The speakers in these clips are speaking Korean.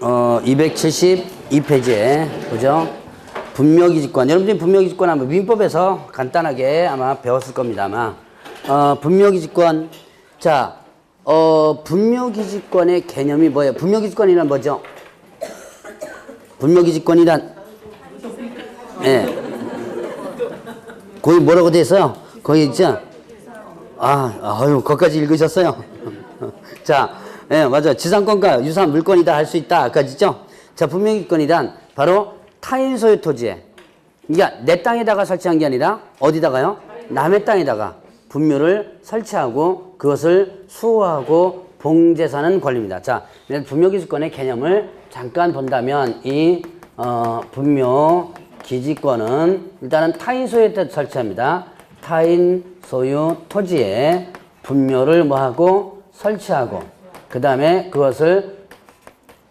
272페이지에, 그죠? 분묘기지권. 여러분들이 분묘기지권 아마 민법에서 간단하게 아마 배웠을 겁니다, 아마. 분묘기지권. 자, 분묘기지권의 개념이 뭐예요? 분묘기지권이란 뭐죠? 분묘기지권이란, 예. 거기 뭐라고 돼 있어요? 거기 있죠? 거기까지 읽으셨어요? 자, 예, 맞아요. 지상권과 유사한 물건이다 할 수 있다. 아까지죠? 자, 분묘기지권이란 바로 타인 소유 토지에, 그러니까 내 땅에다가 설치한 게 아니라 어디다가요? 남의 땅에다가 분묘를 설치하고 그것을 수호하고 봉제사는 권리입니다. 자, 분묘기지권의 개념을 잠깐 본다면 이 분묘기지권은 일단은 타인 소유에 설치합니다. 타인 소유 토지에 분묘를 뭐하고 설치하고 그 다음에 그것을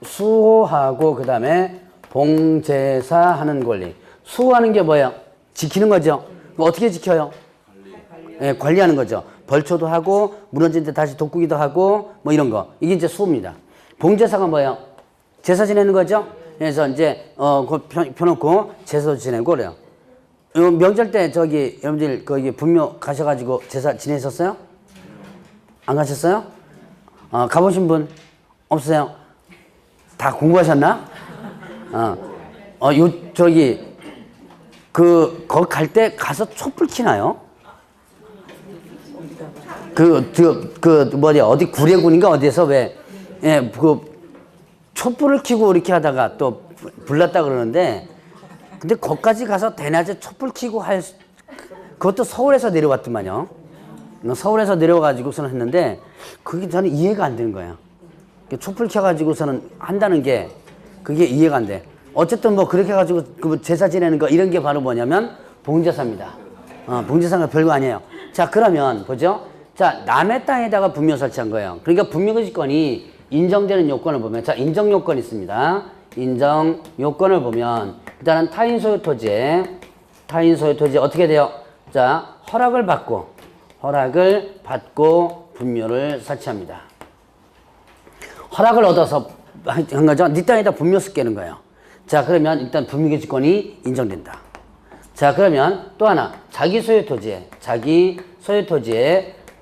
수호하고 그 다음에 봉제사하는 권리. 수호하는 게 뭐예요? 지키는 거죠. 어떻게 지켜요? 예, 관리하는 거죠. 벌초도 하고 무너진 데 다시 돋구기도 하고 뭐 이런 거. 이게 이제 수호입니다. 봉제사가 뭐예요? 제사 지내는 거죠. 그래서 이제 펴놓고 제사도 지내고 그래요. 명절 때 저기 여러분들 거기 분묘 가셔가지고 제사 지내셨어요? 안 가셨어요? 가보신 분 없어요? 다 공부하셨나? 거기 갈 때 가서 촛불 켜나요? 어디 구례군인가 어디에서 촛불을 켜고 이렇게 하다가 또 불났다 그러는데, 근데 거기까지 가서 대낮에 촛불 켜고 그것도 서울에서 내려왔더만요. 서울에서 내려와가지고서는 했는데, 그게 저는 이해가 안 되는 거예요. 촛불 켜가지고서는 한다는 게, 그게 이해가 안 돼. 어쨌든 그렇게 해가지고 제사 지내는 거, 이런 게 바로 뭐냐면, 봉제사입니다. 봉제사가 별거 아니에요. 자, 그러면, 보죠? 자, 남의 땅에다가 분묘 설치한 거예요. 그러니까 분묘기지권이 인정되는 요건을 보면, 자, 인정 요건이 있습니다. 인정 요건을 보면, 일단은 타인 소유 토지에 어떻게 돼요? 자, 허락을 받고 분묘를 설치합니다. 허락을 얻어서 한 거죠. 네 땅에다 분묘 쓰게 하는 거예요. 자, 그러면 일단 분묘기지권이 인정된다. 자, 그러면 또 하나, 자기 소유 토지에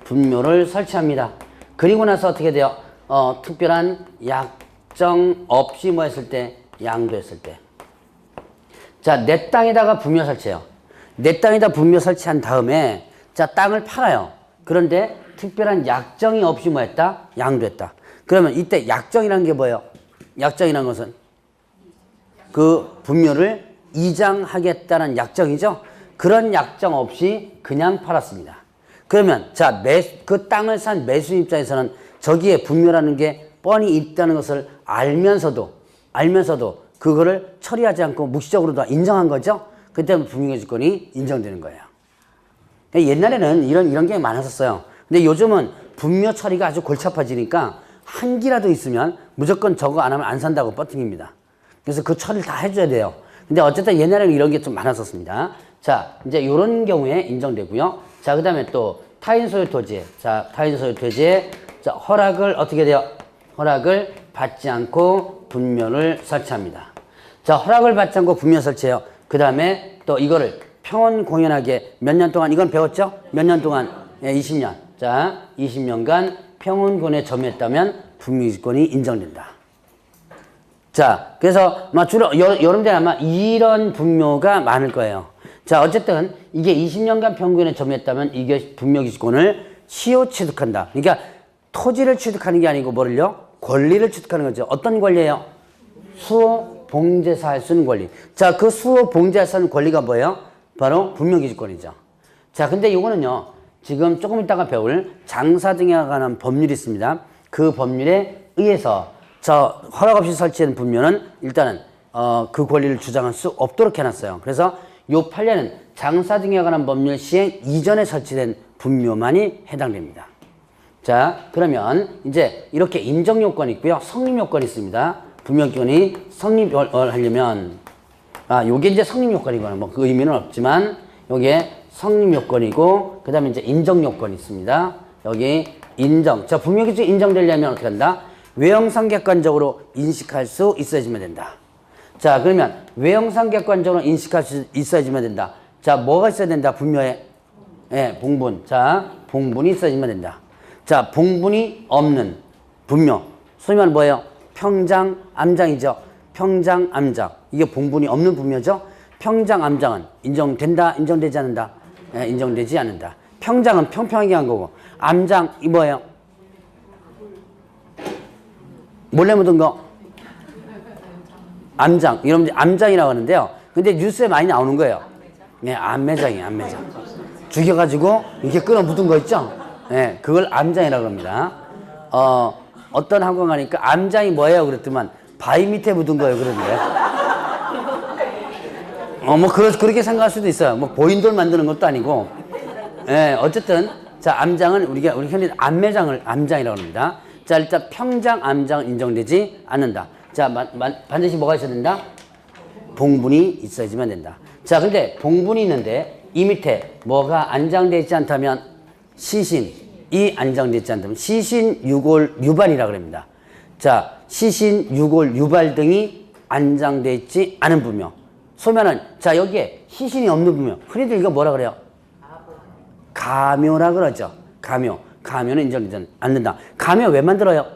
분묘를 설치합니다. 그리고 나서 어떻게 돼요? 특별한 약정 없이 뭐 했을 때? 양도했을 때. 자, 내 땅에다가 분묘 설치해요. 내 땅에다 분묘 설치한 다음에, 자, 땅을 팔아요. 그런데 특별한 약정이 없이 뭐 했다? 양도했다. 그러면 이때 약정이라는 게 뭐예요? 약정이라는 것은 그 분묘를 이장하겠다는 약정이죠? 그런 약정 없이 그냥 팔았습니다. 그러면, 자, 그 땅을 산 매수 입장에서는 저기에 분묘라는 게 뻔히 있다는 것을 알면서도 그거를 처리하지 않고 묵시적으로 다 인정한 거죠? 그때 분묘기지권이 인정되는 거예요. 옛날에는 이런 게 많았었어요. 근데 요즘은 분묘 처리가 아주 골치 아파지니까 한 기라도 있으면 무조건 저거 안 하면 안 산다고 뻗ting입니다. 그래서 그 처리를 다 해줘야 돼요. 근데 어쨌든 옛날에는 이런 게 좀 많았었습니다. 자, 이제 이런 경우에 인정되고요. 자, 그 다음에 또 타인 소유 토지에, 자, 허락을 어떻게 돼요? 허락을 받지 않고 분묘를 설치합니다. 자, 허락을 받지 않고 분묘 설치해요. 그 다음에 또 이거를 평온 공연하게 몇 년 동안, 이건 배웠죠? 몇 년 동안? 20년. 자, 20년간 평온군에 점유했다면 분묘기지권이 인정된다. 자, 그래서 주로 여러분들 아마 이런 분묘가 많을 거예요. 자, 어쨌든 이게 20년간 평균에 점유했다면 이게 분묘기지권을 시효 취득한다. 그러니까 토지를 취득하는 게 아니고 뭐를요? 권리를 취득하는 거죠. 어떤 권리예요? 수호 봉제사 할 수 있는 권리. 자, 그 수호 봉제할 수 있는 권리가 뭐예요? 바로 분묘기지권이죠. 자, 근데 이거는요, 지금 조금 이따가 배울 장사 등에 관한 법률이 있습니다. 그 법률에 의해서 저 허락 없이 설치한 분묘는 일단은 그 권리를 주장할 수 없도록 해놨어요. 그래서 요 판례는 장사 등에 관한 법률 시행 이전에 설치된 분묘만이 해당됩니다. 자, 그러면 이제 이렇게 인정 요건이 있고요. 성립 요건이 있습니다. 분묘기권이 성립하려면, 요게 이제 성립 요건이거나 뭐 그 의미는 없지만, 요게 성립 요건이고, 그 다음에 이제 인정 요건이 있습니다. 여기 인정. 자, 분묘기준 인정되려면 어떻게 한다? 외형상 객관적으로 인식할 수 있어야지만 된다. 자, 그러면 외형상 객관적으로 인식할 수 있어야지만 된다. 자, 뭐가 있어야 된다? 분묘에. 예, 봉분. 자, 봉분이 있어야지만 된다. 자, 봉분이 없는 분묘. 소위 말하는 뭐예요? 평장, 암장이죠. 평장, 암장. 이게 봉분이 없는 분묘죠. 평장, 암장은 인정된다, 인정되지 않는다? 예, 인정되지 않는다. 평장은 평평하게 한 거고, 암장, 이 뭐예요? 몰래 묻은 거? 암장. 여러분들 암장이라고 하는데요. 근데 뉴스에 많이 나오는 거예요. 네, 암매장이에요, 암매장. 죽여가지고 이렇게 끊어 묻은 거 있죠? 네, 그걸 암장이라고 합니다. 어떤 학원 가니까 암장이 뭐예요? 그랬더만 바위 밑에 묻은 거예요. 그러는데. 그렇게 생각할 수도 있어요. 뭐 보인돌 만드는 것도 아니고. 예, 어쨌든, 자, 암장은 우리 현재 암매장을 암장이라고 합니다. 자, 일단 평장, 암장은 인정되지 않는다. 자, 반드시 뭐가 있어야 된다? 봉분이 있어야지만 된다. 자, 근데 봉분이 있는데 이 밑에 뭐가 안장되어 있지 않다면 시신이 안장되어 있지 않다면 시신, 유골, 유발이라고 합니다. 자, 시신, 유골, 유발 등이 안장되어 있지 않은 분묘. 소면은 자, 여기에 시신이 없는 분묘. 흔히들 이거 뭐라 그래요? 가묘라 그러죠. 가묘. 가묘는 인정되지 않는다. 가묘 왜 만들어요?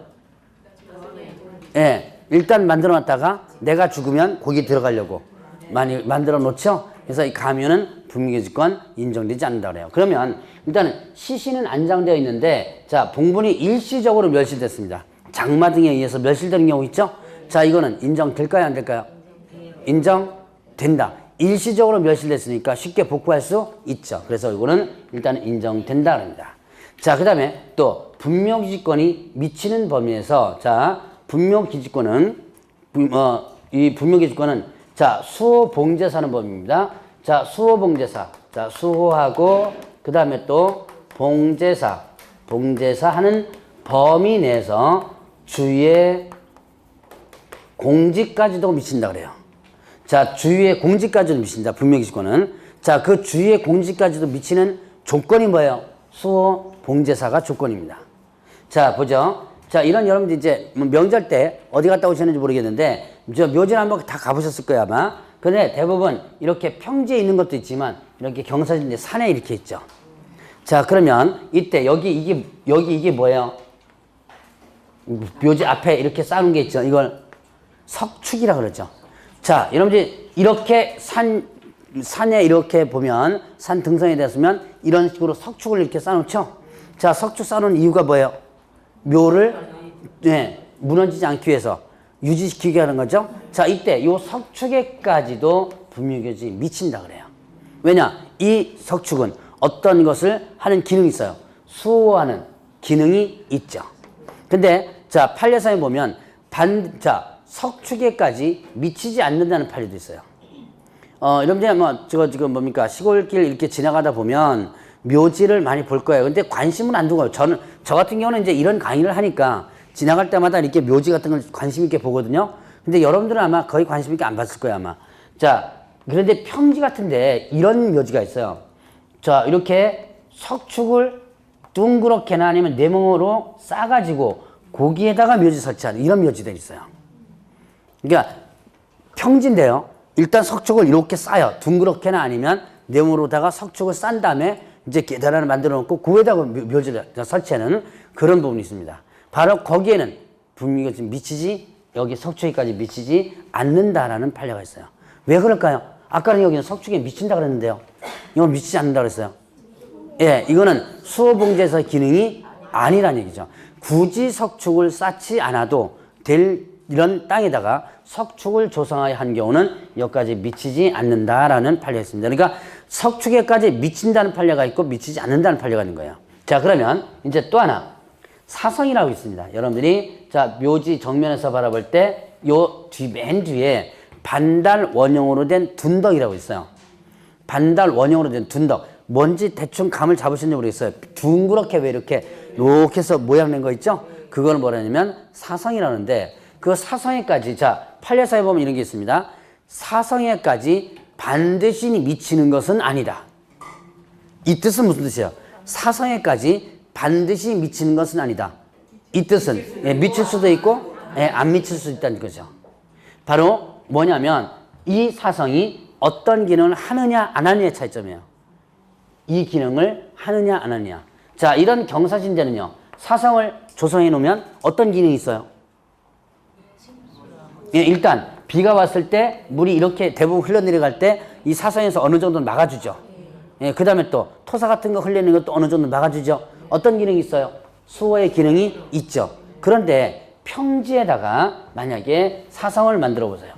예, 일단 만들어 놨다가 내가 죽으면 거기 들어가려고 많이 만들어 놓죠. 그래서 이 가묘는 분묘기지권 인정되지 않는다 그래요. 그러면 일단은 시신은 안장되어 있는데 자, 봉분이 일시적으로 멸실됐습니다. 장마 등에 의해서 멸실되는 경우 있죠. 자, 이거는 인정될까요, 안 될까요? 인정된다. 일시적으로 멸실됐으니까 쉽게 복구할 수 있죠. 그래서 이거는 일단 인정된다 그럽니다. 자, 그 다음에 또 분묘기지권이 미치는 범위에서 자, 분묘기지권은 이 분묘기지권은 자, 수호봉제사는 범위입니다. 자, 수호봉제사. 자, 수호하고 그 다음에 또 봉제사. 봉제사 하는 범위 내에서 주위의 공지까지도 미친다 그래요. 자, 주위의 공지까지도 미친다. 분묘기지권은. 자, 그 주위의 공지까지도 미치는 조건이 뭐예요? 수호 봉제사가 조건입니다. 자, 보죠. 자, 이런 여러분들 이제 명절 때 어디 갔다 오셨는지 모르겠는데 저 묘진 한번 다 가보셨을 거예요 아마. 근데 대부분 이렇게 평지에 있는 것도 있지만 이렇게 경사진데 산에 이렇게 있죠. 자, 그러면 이때 여기 이게 뭐예요? 묘지 앞에 이렇게 쌓은 게 있죠. 이걸 석축이라 그러죠. 자, 여러분들 이렇게 산에 이렇게 보면 산 등성에 대해서면 이런 식으로 석축을 이렇게 쌓아놓죠. 자, 석축 쌓아놓은 이유가 뭐예요? 묘를 무너지지 않기 위해서 유지시키게 하는 거죠. 자, 이때 요 석축에까지도 분묘기지 미친다 그래요. 왜냐? 이 석축은 어떤 것을 하는 기능이 있어요. 수호하는 기능이 있죠. 근데 자, 판례상에 보면 석축에까지 미치지 않는다는 판례도 있어요. 여러분들 저거 지금 뭡니까? 시골길 이렇게 지나가다 보면 묘지를 많이 볼 거예요. 근데 관심은 안 두고요. 저 같은 경우는 이제 이런 강의를 하니까 지나갈 때마다 이렇게 묘지 같은 걸 관심 있게 보거든요. 근데 여러분들은 아마 거의 관심 있게 안 봤을 거예요, 아마. 자, 그런데 평지 같은데 이런 묘지가 있어요. 자, 이렇게 석축을 둥그렇게나 아니면 네모로 싸가지고 거기에다가 묘지 설치하는 이런 묘지들이 있어요. 그러니까 평지인데요. 일단 석축을 이렇게 쌓아요. 둥그렇게나 아니면 네모로다가 석축을 싼 다음에 이제 계단을 만들어 놓고 그 위에다가 묘지를 설치하는 그런 부분이 있습니다. 바로 거기에는 분명히 지금 여기 석축에까지 미치지 않는다라는 판례가 있어요. 왜 그럴까요? 아까는 여기는 석축에 미친다 그랬는데요. 이건 미치지 않는다 그랬어요. 예, 이거는 수호봉제사 기능이 아니라는 얘기죠. 굳이 석축을 쌓지 않아도 될 이런 땅에다가 석축을 조성하여 한 경우는 여기까지 미치지 않는다라는 판례가 있습니다. 그러니까 석축에까지 미친다는 판례가 있고 미치지 않는다는 판례가 있는 거예요. 자, 그러면 이제 또 하나 사성이라고 있습니다. 여러분들이 자, 묘지 정면에서 바라볼 때 요 맨 뒤에 반달 원형으로 된 둔덕이라고 있어요. 반달 원형으로 된 둔덕. 뭔지 대충 감을 잡으셨는지 모르겠어요. 둥그렇게 왜 이렇게 해서 모양 낸 거 있죠? 그걸 뭐라냐면 사성이라는데 그 사성에까지 자, 판례사에 보면 이런 게 있습니다. 사성에까지 반드시 미치는 것은 아니다. 이 뜻은 무슨 뜻이에요? 사성에까지 반드시 미치는 것은 아니다. 이 뜻은 예, 미칠 수도 있고 예, 안 미칠 수도 있다는 거죠. 바로 뭐냐면 이 사성이 어떤 기능을 하느냐 안 하느냐의 차이점이에요. 이 기능을 하느냐 안 하느냐. 자, 이런 경사진대는요. 사성을 조성해 놓으면 어떤 기능이 있어요? 예, 일단 비가 왔을 때 물이 이렇게 대부분 흘러내려갈 때 이 사성에서 어느 정도 막아주죠. 예, 그 다음에 또 토사 같은 거 흘리는 것도 어느 정도 막아주죠. 어떤 기능이 있어요? 수호의 기능이 있죠. 그런데 평지에다가 만약에 사성을 만들어 보세요.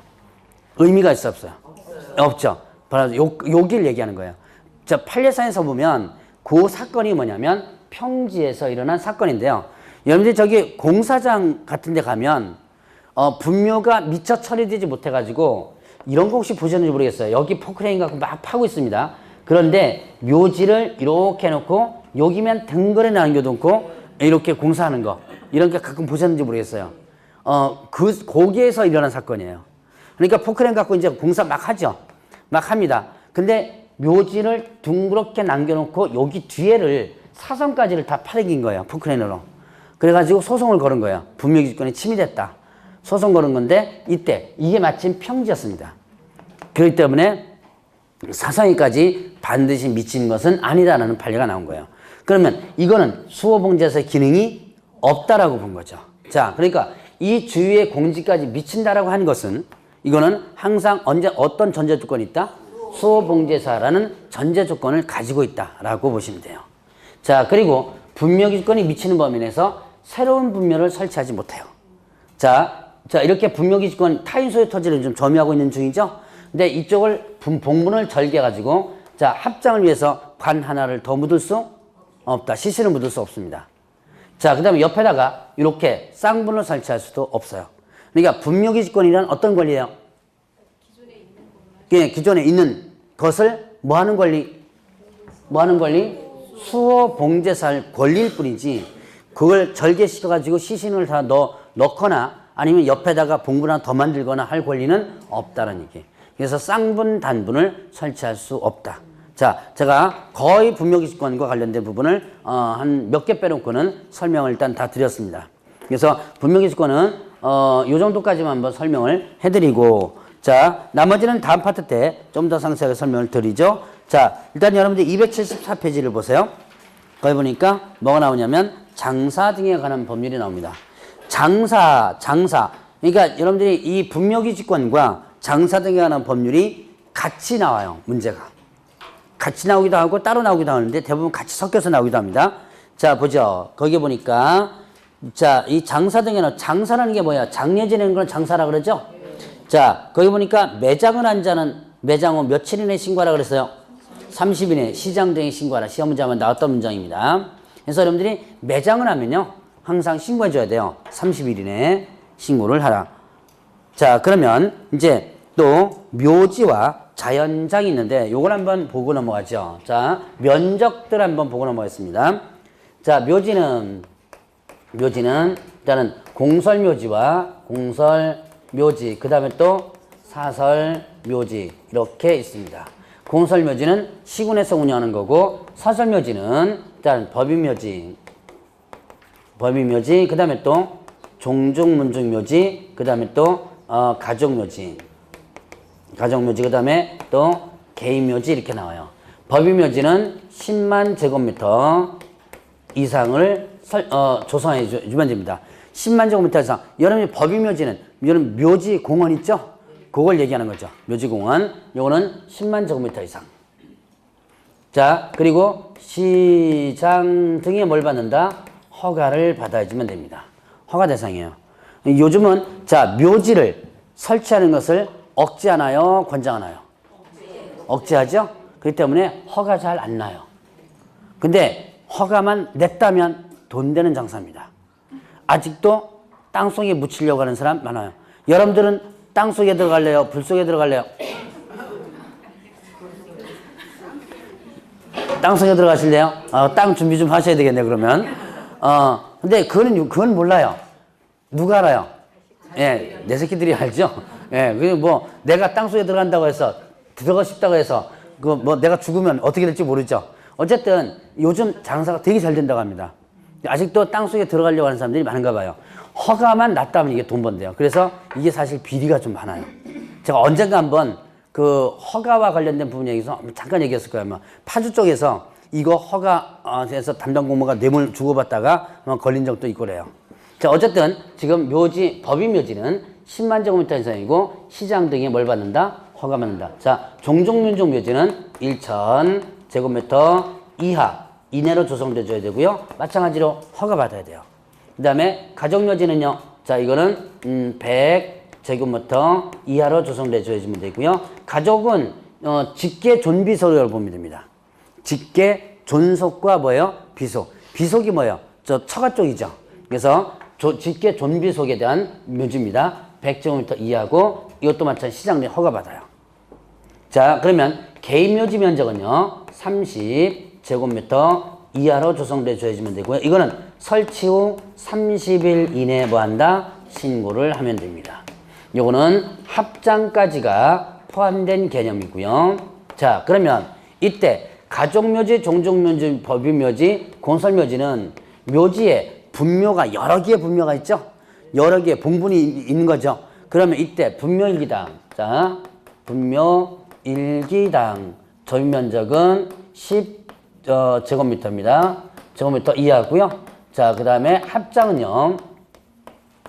의미가 있어 없어요? 없죠. 바로 여기를 얘기하는 거예요. 자, 판례상에서 보면 그 사건이 뭐냐면 평지에서 일어난 사건인데요. 여러분들 저기 공사장 같은 데 가면 분묘가 미처 처리되지 못해가지고 이런 거 혹시 보셨는지 모르겠어요. 여기 포크레인 갖고 막 파고 있습니다. 그런데 묘지를 이렇게 해놓고 여기면 등거리 남겨놓고 이렇게 공사하는 거 이런 게 가끔 보셨는지 모르겠어요. 거기에서 일어난 사건이에요. 그러니까 포크레인 갖고 이제 공사 막 하죠. 막 합니다. 근데 묘지를 둥그렇게 남겨놓고 여기 뒤에를 사선까지를 다 파내긴 거예요. 포크레인으로. 그래가지고 소송을 걸은 거예요. 분묘기지권이 침해됐다. 소송 걸은 건데 이때 이게 마침 평지였습니다. 그렇기 때문에 사성에까지 반드시 미치는 것은 아니다라는 판례가 나온 거예요. 그러면 이거는 수호봉제에서의 기능이 없다라고 본 거죠. 자, 그러니까 이 주위의 공지까지 미친다라고 한 것은 이거는 항상 언제 어떤 전제 조건이 있다? 수호봉제사라는 전제 조건을 가지고 있다라고 보시면 돼요. 자, 그리고 분묘기지권이 미치는 범위 내에서 새로운 분묘를 설치하지 못해요. 자, 이렇게 분묘기지권 타인소유 토지를 좀 점유하고 있는 중이죠. 근데 이쪽을 봉분을 절개해가지고 자, 합장을 위해서 관 하나를 더 묻을 수 없다. 시신을 묻을 수 없습니다. 자, 그 다음에 옆에다가 이렇게 쌍분을 설치할 수도 없어요. 그러니까 분묘기지권이란 어떤 권리예요? 기존에 있는 것을 뭐 하는 권리? 수호봉제사할 권리일 뿐이지 그걸 절개시켜가지고 시신을 다 넣거나 아니면 옆에다가 봉분 하나 더 만들거나 할 권리는 없다는 얘기예요. 그래서 쌍분, 단분을 설치할 수 없다. 자, 제가 거의 분묘기지권과 관련된 부분을 한 몇 개 빼놓고는 설명을 일단 다 드렸습니다. 그래서 분묘기지권은 요 정도까지만 한번 설명을 해드리고 자, 나머지는 다음 파트 때 좀 더 상세하게 설명을 드리죠. 자, 일단 여러분들 274페이지를 보세요. 거기 보니까 뭐가 나오냐면 장사 등에 관한 법률이 나옵니다. 장사. 그러니까 여러분들이 이 분묘기지권과 장사 등에 관한 법률이 같이 나와요. 문제가. 같이 나오기도 하고 따로 나오기도 하는데 대부분 같이 섞여서 나오기도 합니다. 자, 보죠. 거기 보니까 자, 이 장사 등에는 장사라는 게 뭐야? 장례 지내는 건 장사라 그러죠? 자, 거기 보니까 매장을 한 자는 매장 후 며칠 이내에 신고하라 그랬어요? 30일 이내 시장 등에 신고하라. 시험 문제 하면 나왔던 문장입니다. 그래서 여러분들이 매장을 하면요. 항상 신고해 줘야 돼요. 30일 이내에 신고를 하라. 자, 그러면 이제 또 묘지와 자연장이 있는데 요걸 한번 보고 넘어가죠. 자, 면적들 한번 보고 넘어가겠습니다. 자, 묘지는 일단은 공설묘지와 공설묘지, 그 다음에 또 사설묘지 이렇게 있습니다. 공설묘지는 시군에서 운영하는 거고 사설묘지는 일단 법인묘지, 그 다음에 또 종중문중묘지, 그 다음에 또 가족묘지, 그 다음에 또 개인묘지 이렇게 나와요. 법인묘지는 10만 제곱미터 이상을 조성해 주면 됩니다. 10만 제곱미터 이상. 여러분이 법인묘지는 여러분 묘지 공원 있죠? 그걸 얘기하는 거죠. 묘지공원. 요거는 10만 제곱미터 이상. 자, 그리고 시장 등에 뭘 받는다? 허가를 받아주면 됩니다. 허가 대상이에요. 요즘은 자, 묘지를 설치하는 것을 억제하나요? 권장하나요? 억제하죠? 그렇기 때문에 허가 잘 안 나요. 근데 허가만 냈다면 돈 되는 장사입니다. 아직도 땅속에 묻히려고 하는 사람 많아요. 여러분들은 땅속에 들어갈래요? 불속에 들어갈래요? 땅속에 들어가실래요? 땅 준비 좀 하셔야 되겠네, 그러면. 근데 그건 몰라요. 누가 알아요? 예, 내 새끼들이 알죠? 예, 그리고 뭐, 내가 땅속에 들어간다고 해서, 들어가고 싶다고 해서, 내가 죽으면 어떻게 될지 모르죠? 어쨌든, 요즘 장사가 되게 잘 된다고 합니다. 아직도 땅속에 들어가려고 하는 사람들이 많은가 봐요. 허가만 났다면 이게 돈 번대요. 그래서 이게 사실 비리가 좀 많아요. 제가 언젠가 한번 그 허가와 관련된 부분 얘기해서 잠깐 얘기했을 거예요. 아마 파주 쪽에서 이거 허가에서 담당 공무가 뇌물 주고받다가 걸린 적도 있고 그래요. 자, 어쨌든 지금 묘지, 법인 묘지는 10만 제곱미터 이상이고 시장 등에 뭘 받는다? 허가 받는다. 자, 종종민족 묘지는 1,000 제곱미터 이하, 이내로 조성돼 줘야 되고요. 마찬가지로 허가 받아야 돼요. 그 다음에 가족묘지는요. 자, 이거는 100 제곱미터 이하로 조성돼 줘야지면 되고요. 가족은 직계 존비속을 보면 됩니다. 직계 존속과 뭐예요? 비속. 비속이 뭐예요? 저 처가 쪽이죠. 그래서 직계 존비속에 대한 묘지입니다. 100제곱미터 이하고 이것도 마찬가지 시장 내 허가 받아요. 자, 그러면 개인 묘지 면적은요. 30제곱미터 이하로 조성돼 줘야지면 되고요. 이거는 설치 후 30일 이내에 뭐 한다? 신고를 하면 됩니다. 요거는 합장까지가 포함된 개념이고요. 자, 그러면 이때 가족묘지, 종족묘지, 법인묘지, 건설묘지는 묘지에 분묘가 여러 개의 분묘가 있죠? 여러 개의 봉분이 있는 거죠. 그러면 이때 분묘일기당, 자, 분묘일기당 소유면적은 10제곱미터입니다. 제곱미터 이하고요. 자, 그 다음에 합장은요.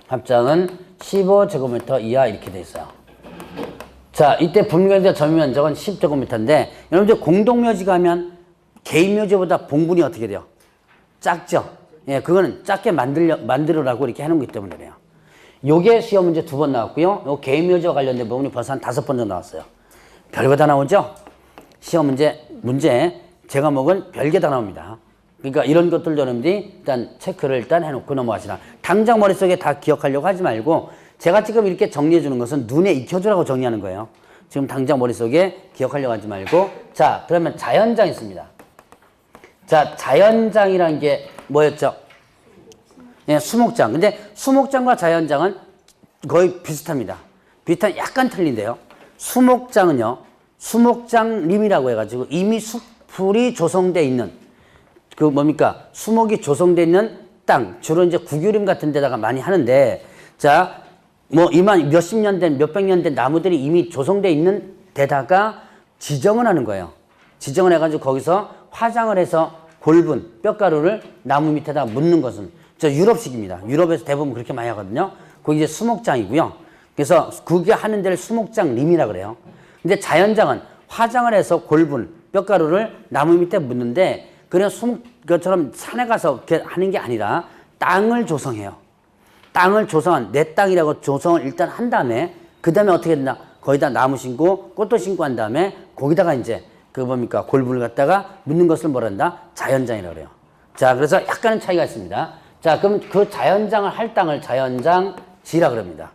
합장은 15제곱미터 이하 이렇게 돼 있어요. 자, 이때 분묘일기당 소유면적은 10제곱미터인데 여러분들 공동묘지가 하면 개인묘지보다 봉분이 어떻게 돼요? 작죠? 예, 그거는 작게 만들으라고 이렇게 해놓은 거기 때문에 그래요. 요게 시험 문제 2번 나왔고요. 요 개인묘지와 관련된 부분이 벌써 한 5번 정도 나왔어요. 별거 다 나오죠? 시험 문제 제과목은 별게 다 나옵니다. 그러니까 이런 것들 여러분들이 일단 체크를 일단 해놓고 넘어가시라. 당장 머릿속에 다 기억하려고 하지 말고 제가 지금 이렇게 정리해 주는 것은 눈에 익혀주라고 정리하는 거예요. 지금 당장 머릿속에 기억하려고 하지 말고. 자, 그러면 자연장 있습니다. 자, 자연장이라는 게 뭐였죠? 예, 수목장. 근데 수목장과 자연장은 거의 비슷합니다. 비슷한 약간 틀린데요. 수목장은요. 수목장림이라고 해가지고 이미 숲풀이 조성돼 있는 그 뭡니까? 수목이 조성돼 있는 땅. 주로 이제 국유림 같은 데다가 많이 하는데 자, 뭐 이만 몇십 년 된, 몇백 년 된 나무들이 이미 조성돼 있는 데다가 지정을 하는 거예요. 지정을 해가지고 거기서 화장을 해서 골분, 뼈가루를 나무 밑에다 묻는 것은 저 유럽식입니다. 유럽에서 대부분 그렇게 많이 하거든요. 그게 이제 수목장이고요. 그래서 그게 하는 데를 수목장림이라 그래요. 근데 자연장은 화장을 해서 골분, 뼈가루를 나무 밑에 묻는데 그냥 수목처럼 산에 가서 이렇게 하는 게 아니라 땅을 조성해요. 땅을 조성한, 내 땅이라고 조성을 일단 한 다음에 그 다음에 어떻게 된다? 거기다 나무 심고 꽃도 심고 한 다음에 거기다가 이제 그 뭡니까? 골분을 갖다가 묻는 것을 뭐라 한다? 자연장이라고 그래요. 자, 그래서 약간은 차이가 있습니다. 자, 그럼 그 자연장을 할 땅을 자연장지라 그럽니다.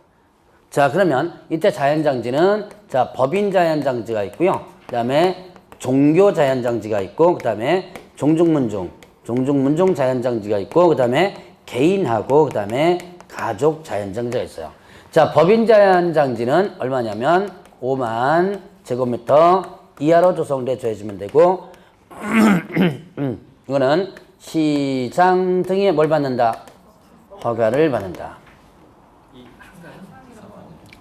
자, 그러면 이때 자연장지는 자, 법인 자연장지가 있고요. 그 다음에 종교 자연장지가 있고, 그 다음에 종중문중 자연장지가 있고, 그 다음에 개인하고, 그 다음에 가족 자연장지가 있어요. 자, 법인 자연장지는 얼마냐면 5만 제곱미터 이하로 조성돼 줘야지면 되고, 이거는 시장 등에 뭘 받는다? 허가를 받는다.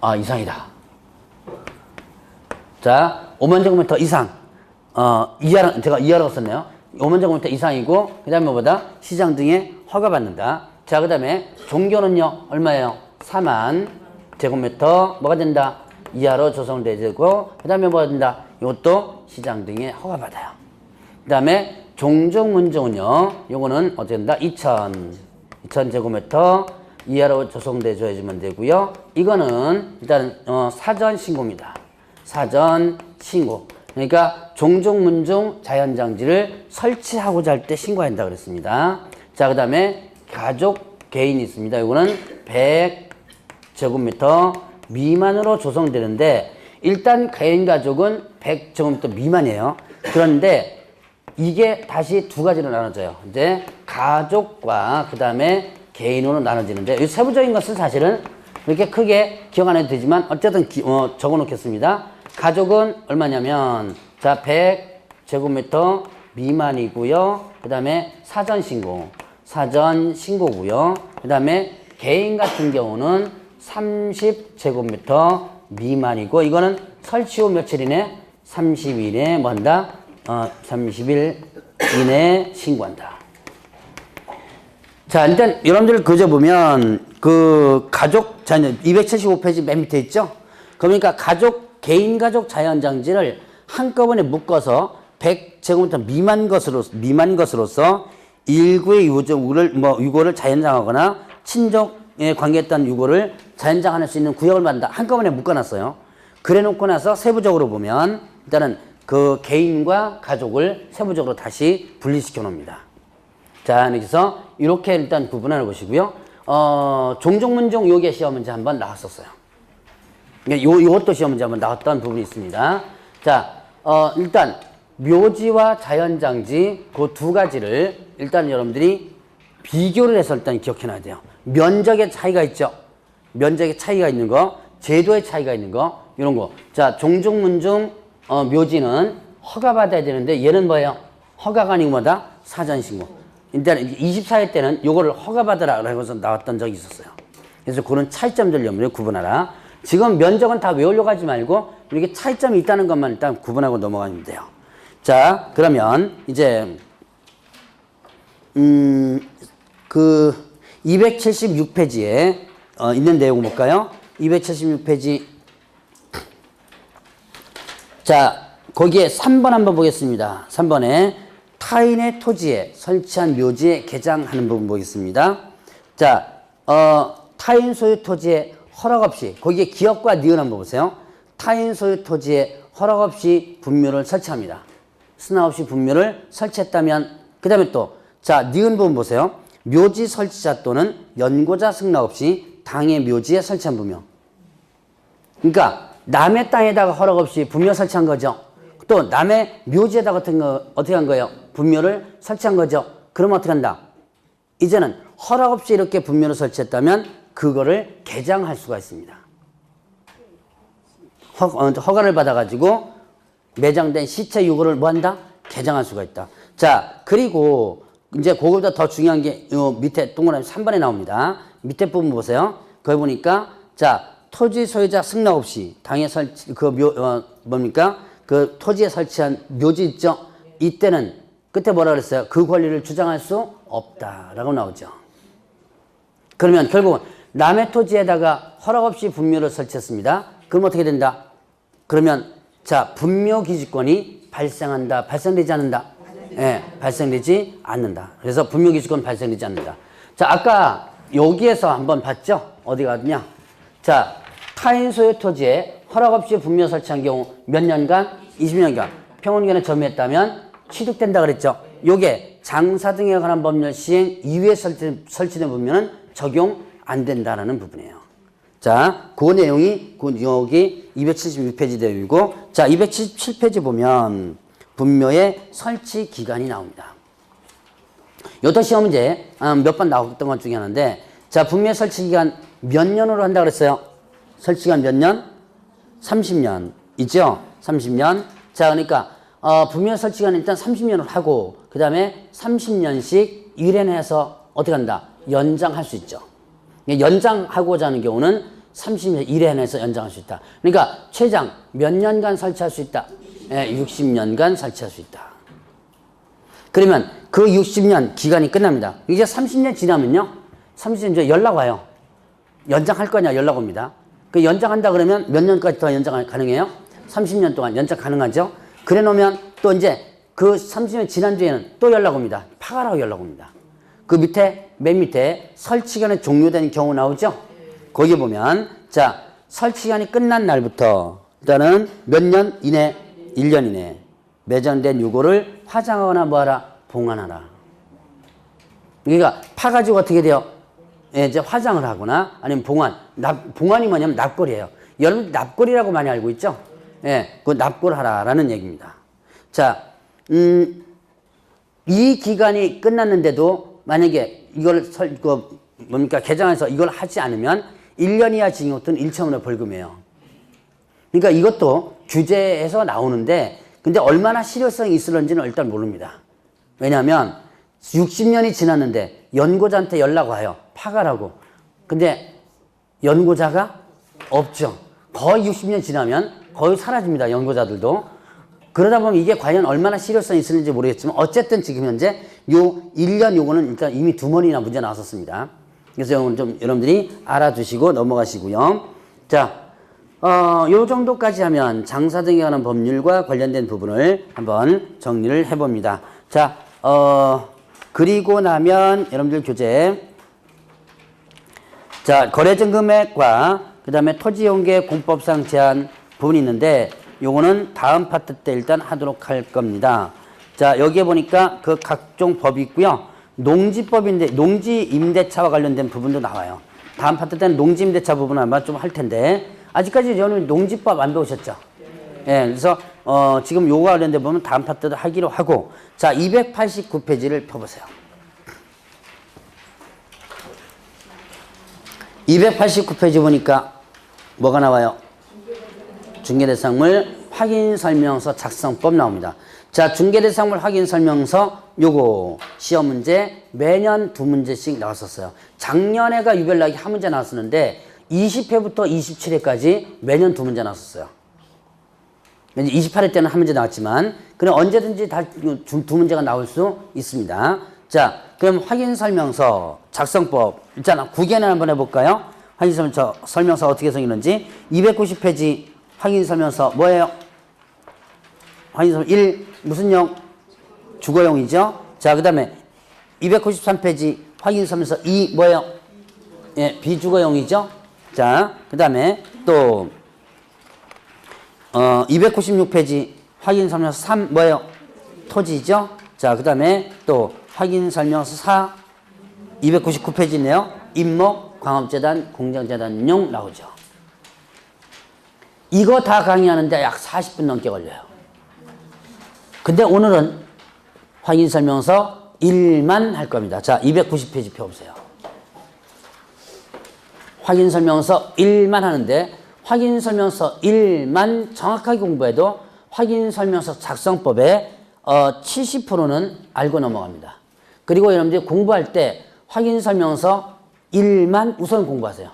아, 이상이다. 자, 5만 제곱미터 이상. 이하로, 제가 이하라고 썼네요. 5만 제곱미터 이상이고, 그 다음에 뭐보다? 시장 등에 허가 받는다. 자, 그 다음에 종교는요, 얼마예요? 4만 제곱미터 뭐가 된다? 이하로 조성돼 되고, 그 다음에 뭐가 된다? 이것도 시장 등에 허가 받아요. 그 다음에 종족문종은요, 요거는 어떻게 된다? 2,000 제곱미터 이하로 조성돼 줘야지만 되고요. 이거는 일단 사전 신고입니다. 사전 신고. 그러니까 종족문종 자연장지를 설치하고자 할 때 신고해야 한다 그랬습니다. 자, 그 다음에 가족 개인이 있습니다. 이거는 100제곱미터 미만으로 조성되는데 일단 개인 가족은 100제곱미터 미만이에요. 그런데 이게 다시 두 가지로 나눠져요. 이제 가족과 그 다음에 개인으로 나눠지는데 이 세부적인 것은 사실은 그렇게 크게 기억 안 해도 되지만 어쨌든 적어 놓겠습니다. 가족은 얼마냐면 자 100제곱미터 미만이고요. 그 다음에 사전신고. 사전 신고고요. 그 다음에 개인 같은 경우는 30제곱미터 미만이고 이거는 설치 후 며칠이네? 30일에 뭐한다? 30일 이내에 신고한다. 자, 일단 여러분들 그저 보면 그 가족 자녀 275페이지 맨 밑에 있죠? 그러니까 개인 가족 자연장지를 한꺼번에 묶어서 100제곱미터 미만 것으로서 일구의 유고를 자연장하거나 친족에 관계했던 유고를 자연장할 수 있는 구역을 만든다. 한꺼번에 묶어놨어요. 그래 놓고 나서 세부적으로 보면 일단은 그 개인과 가족을 세부적으로 다시 분리시켜 놓습니다. 자, 그래서 이렇게 일단 구분을 보시고요. 종족문종 요게 시험 문제 한번 나왔었어요. 요것도 시험 문제 한번 나왔던 부분이 있습니다. 자, 일단 묘지와 자연장지 그 두 가지를 일단 여러분들이 비교를 해서 일단 기억해놔야 돼요. 면적의 차이가 있죠. 면적의 차이가 있는 거, 제도의 차이가 있는 거, 이런 거. 자, 종족문종 묘지는 허가받아야 되는데 얘는 뭐예요? 허가가 아니고 뭐다? 사전신고. 일단 24회 때는 요거를 허가받으라고 해서 나왔던 적이 있었어요. 그래서 그런 차이점들 여러분들 구분하라. 지금 면적은 다 외우려고 하지 말고 이렇게 차이점이 있다는 것만 일단 구분하고 넘어가면 돼요. 자, 그러면 이제 그 276페이지에 있는 내용 볼까요? 276페이지. 자, 거기에 3번 한번 보겠습니다. 3번에 타인의 토지에 설치한 묘지에 개장하는 부분 보겠습니다. 자, 타인 소유 토지에 허락 없이, 거기에 기업과 니은 한번 보세요. 타인 소유 토지에 허락 없이 분묘를 설치합니다. 승낙 없이 분묘를 설치했다면, 그 다음에 또, 자, 니은 부분 보세요. 묘지 설치자 또는 연고자 승낙 없이 당의 묘지에 설치한 분묘. 그러니까, 남의 땅에다가 허락 없이 분묘 설치한 거죠. 또, 남의 묘지에다가 어떻게 한 거예요? 분묘를 설치한 거죠. 그러면 어떻게 한다? 이제는 허락 없이 이렇게 분묘를 설치했다면, 그거를 개장할 수가 있습니다. 허가를 받아가지고 매장된 시체 유고를 뭐 한다? 개장할 수가 있다. 자, 그리고 이제 그거보다 더 중요한 게 요 밑에 동그라미 3번에 나옵니다. 밑에 부분 보세요. 거기 보니까 자, 토지 소유자 승낙 없이 당에 설치 뭡니까? 그 토지에 설치한 묘지 있죠? 이때는 끝에 뭐라 그랬어요? 그 권리를 주장할 수 없다라고 나오죠. 그러면 결국은 남의 토지에다가 허락 없이 분묘를 설치했습니다. 그럼 어떻게 된다? 그러면 자, 분묘 기지권이 발생한다. 발생되지 않는다? 예, 발생되지 않는다. 그래서 분묘 기지권 발생되지 않는다. 자, 아까 여기에서 한번 봤죠? 어디 갔냐? 자, 타인 소유 토지에 허락 없이 분묘 설치한 경우 몇 년간? 20년간. 평온기간에 점유했다면 취득된다 그랬죠? 요게 장사 등에 관한 법률 시행 이후에 설치된 분묘는 적용 안 된다라는 부분이에요. 자, 그 내용이 여기 276페이지 내용이고, 자, 277페이지 보면 분묘의 설치 기간이 나옵니다. 요것도 시험 문제 몇 번 나왔던 것 중에 하나인데, 자, 분묘의 설치 기간 몇 년으로 한다 그랬어요? 설치 기간 몇 년? 30년 있죠? 30년. 자, 그러니까 분묘 설치 기간 일단 30년을 하고, 그 다음에 30년씩 1년해서 어떻게 한다? 연장할 수 있죠. 연장하고자 하는 경우는 30년 1년에서 연장할 수 있다. 그러니까 최장 몇 년간 설치할 수 있다? 60년간 설치할 수 있다. 그러면 그 60년 기간이 끝납니다. 이제 30년 지나면요. 30년 이제 연락 와요. 연장할 거냐 연락 옵니다. 그 연장한다 그러면 몇 년까지 더 연장 가능해요? 30년 동안 연장 가능하죠. 그래 놓으면 또 이제 그 30년 지난 뒤에는 또 연락 옵니다. 파가라고 연락 옵니다. 그 밑에, 맨 밑에 설치기간이 종료되는 경우 나오죠? 거기 보면, 자, 설치기간이 끝난 날부터 일단은 몇 년 이내, 1년 이내 매장된 유고를 화장하거나 뭐하라? 봉안하라. 그러니까 파가지고 어떻게 돼요? 이제 화장을 하거나 아니면 봉안. 봉안이 뭐냐면 납골이에요. 여러분 납골이라고 많이 알고 있죠? 예, 그 납골하라라는 얘기입니다. 자, 이 기간이 끝났는데도 만약에 이걸 개장해서 이걸 하지 않으면 1년 이하 징역 또는 1천원의 벌금이에요. 그러니까 이것도 규제에서 나오는데, 근데 얼마나 실효성이 있을런지는 일단 모릅니다. 왜냐하면 60년이 지났는데 연고자한테 연락 와요. 파가라고. 근데 연고자가 없죠. 거의 60년 지나면 거의 사라집니다. 연고자들도. 그러다 보면 이게 과연 얼마나 실효성이 있을지 모르겠지만 어쨌든 지금 현재 요 1년 요거는 일단 이미 2번이나 문제 나왔었습니다. 그래서 이건 좀 여러분들이 알아두시고 넘어가시고요. 자, 요 정도까지 하면 장사 등에 관한 법률과 관련된 부분을 한번 정리를 해봅니다. 자, 그리고 나면 여러분들 교재. 자, 거래증 금액과 그 다음에 토지용계 공법상 제한 부분이 있는데 요거는 다음 파트 때 일단 하도록 할 겁니다. 자, 여기에 보니까 그 각종 법이 있고요. 농지법인데 농지임대차와 관련된 부분도 나와요. 다음 파트 때는 농지임대차 부분은 아마 좀 할 텐데 아직까지 저는 농지법 안 배우셨죠? 예, 그래서 지금 요거 관련된 부분은 다음 파트도 하기로 하고 자, 289페이지를 펴보세요. 289페이지 보니까 뭐가 나와요? 중개대상물 확인설명서 작성법 나옵니다. 자, 중개대상물 확인설명서 요거 시험 문제 매년 2문제씩 나왔었어요. 작년에가 유별나게 한 문제 나왔었는데 20회부터 27회까지 매년 2문제 나왔었어요. 28회 때는 한 문제 나왔지만 그냥 언제든지 다 2문제가 나올 수 있습니다. 자, 그럼 확인설명서 작성법 일단 9개는 한번 해볼까요? 확인설명서 어떻게 생기는지 290페이지 확인설명서 뭐예요? 확인설명서 1 무슨 용? 주거용이죠. 자, 그 다음에 293페이지 확인설명서 2 뭐예요? 예, 비주거용이죠. 자, 그 다음에 또 296페이지 확인설명서 3 뭐예요? 토지죠. 자, 그 다음에 또 확인설명서 4 299페이지네요. 임목, 광업재단, 공정재단용 나오죠. 이거 다 강의하는데 약 40분 넘게 걸려요. 근데 오늘은 확인설명서 1만 할 겁니다. 자, 290페이지 펴보세요. 확인설명서 1만 하는데 확인설명서 1만 정확하게 공부해도 확인설명서 작성법의 70%는 알고 넘어갑니다. 그리고 여러분들이 공부할 때 확인설명서 1만 우선 공부하세요.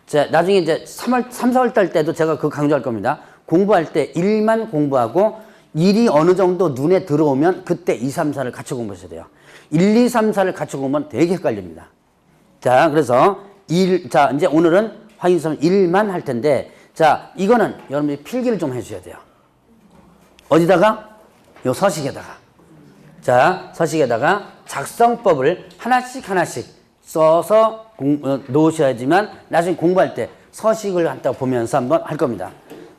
자, 나중에 이제 3, 4월 달 때도 제가 그거 강조할 겁니다. 공부할 때 1만 공부하고 1이 어느 정도 눈에 들어오면 그때 2, 3, 4를 같이 공부하셔야 돼요. 1, 2, 3, 4를 같이 공부하면 되게 헷갈립니다. 자, 그래서 자, 이제 오늘은 확인설명 1만 할 텐데 자, 이거는 여러분들이 필기를 좀 해주셔야 돼요. 어디다가? 요 서식에다가. 자, 서식에다가 작성법을 하나씩 써서 놓으셔야지만 나중에 공부할 때 서식을 한다고 보면서 한번 할 겁니다.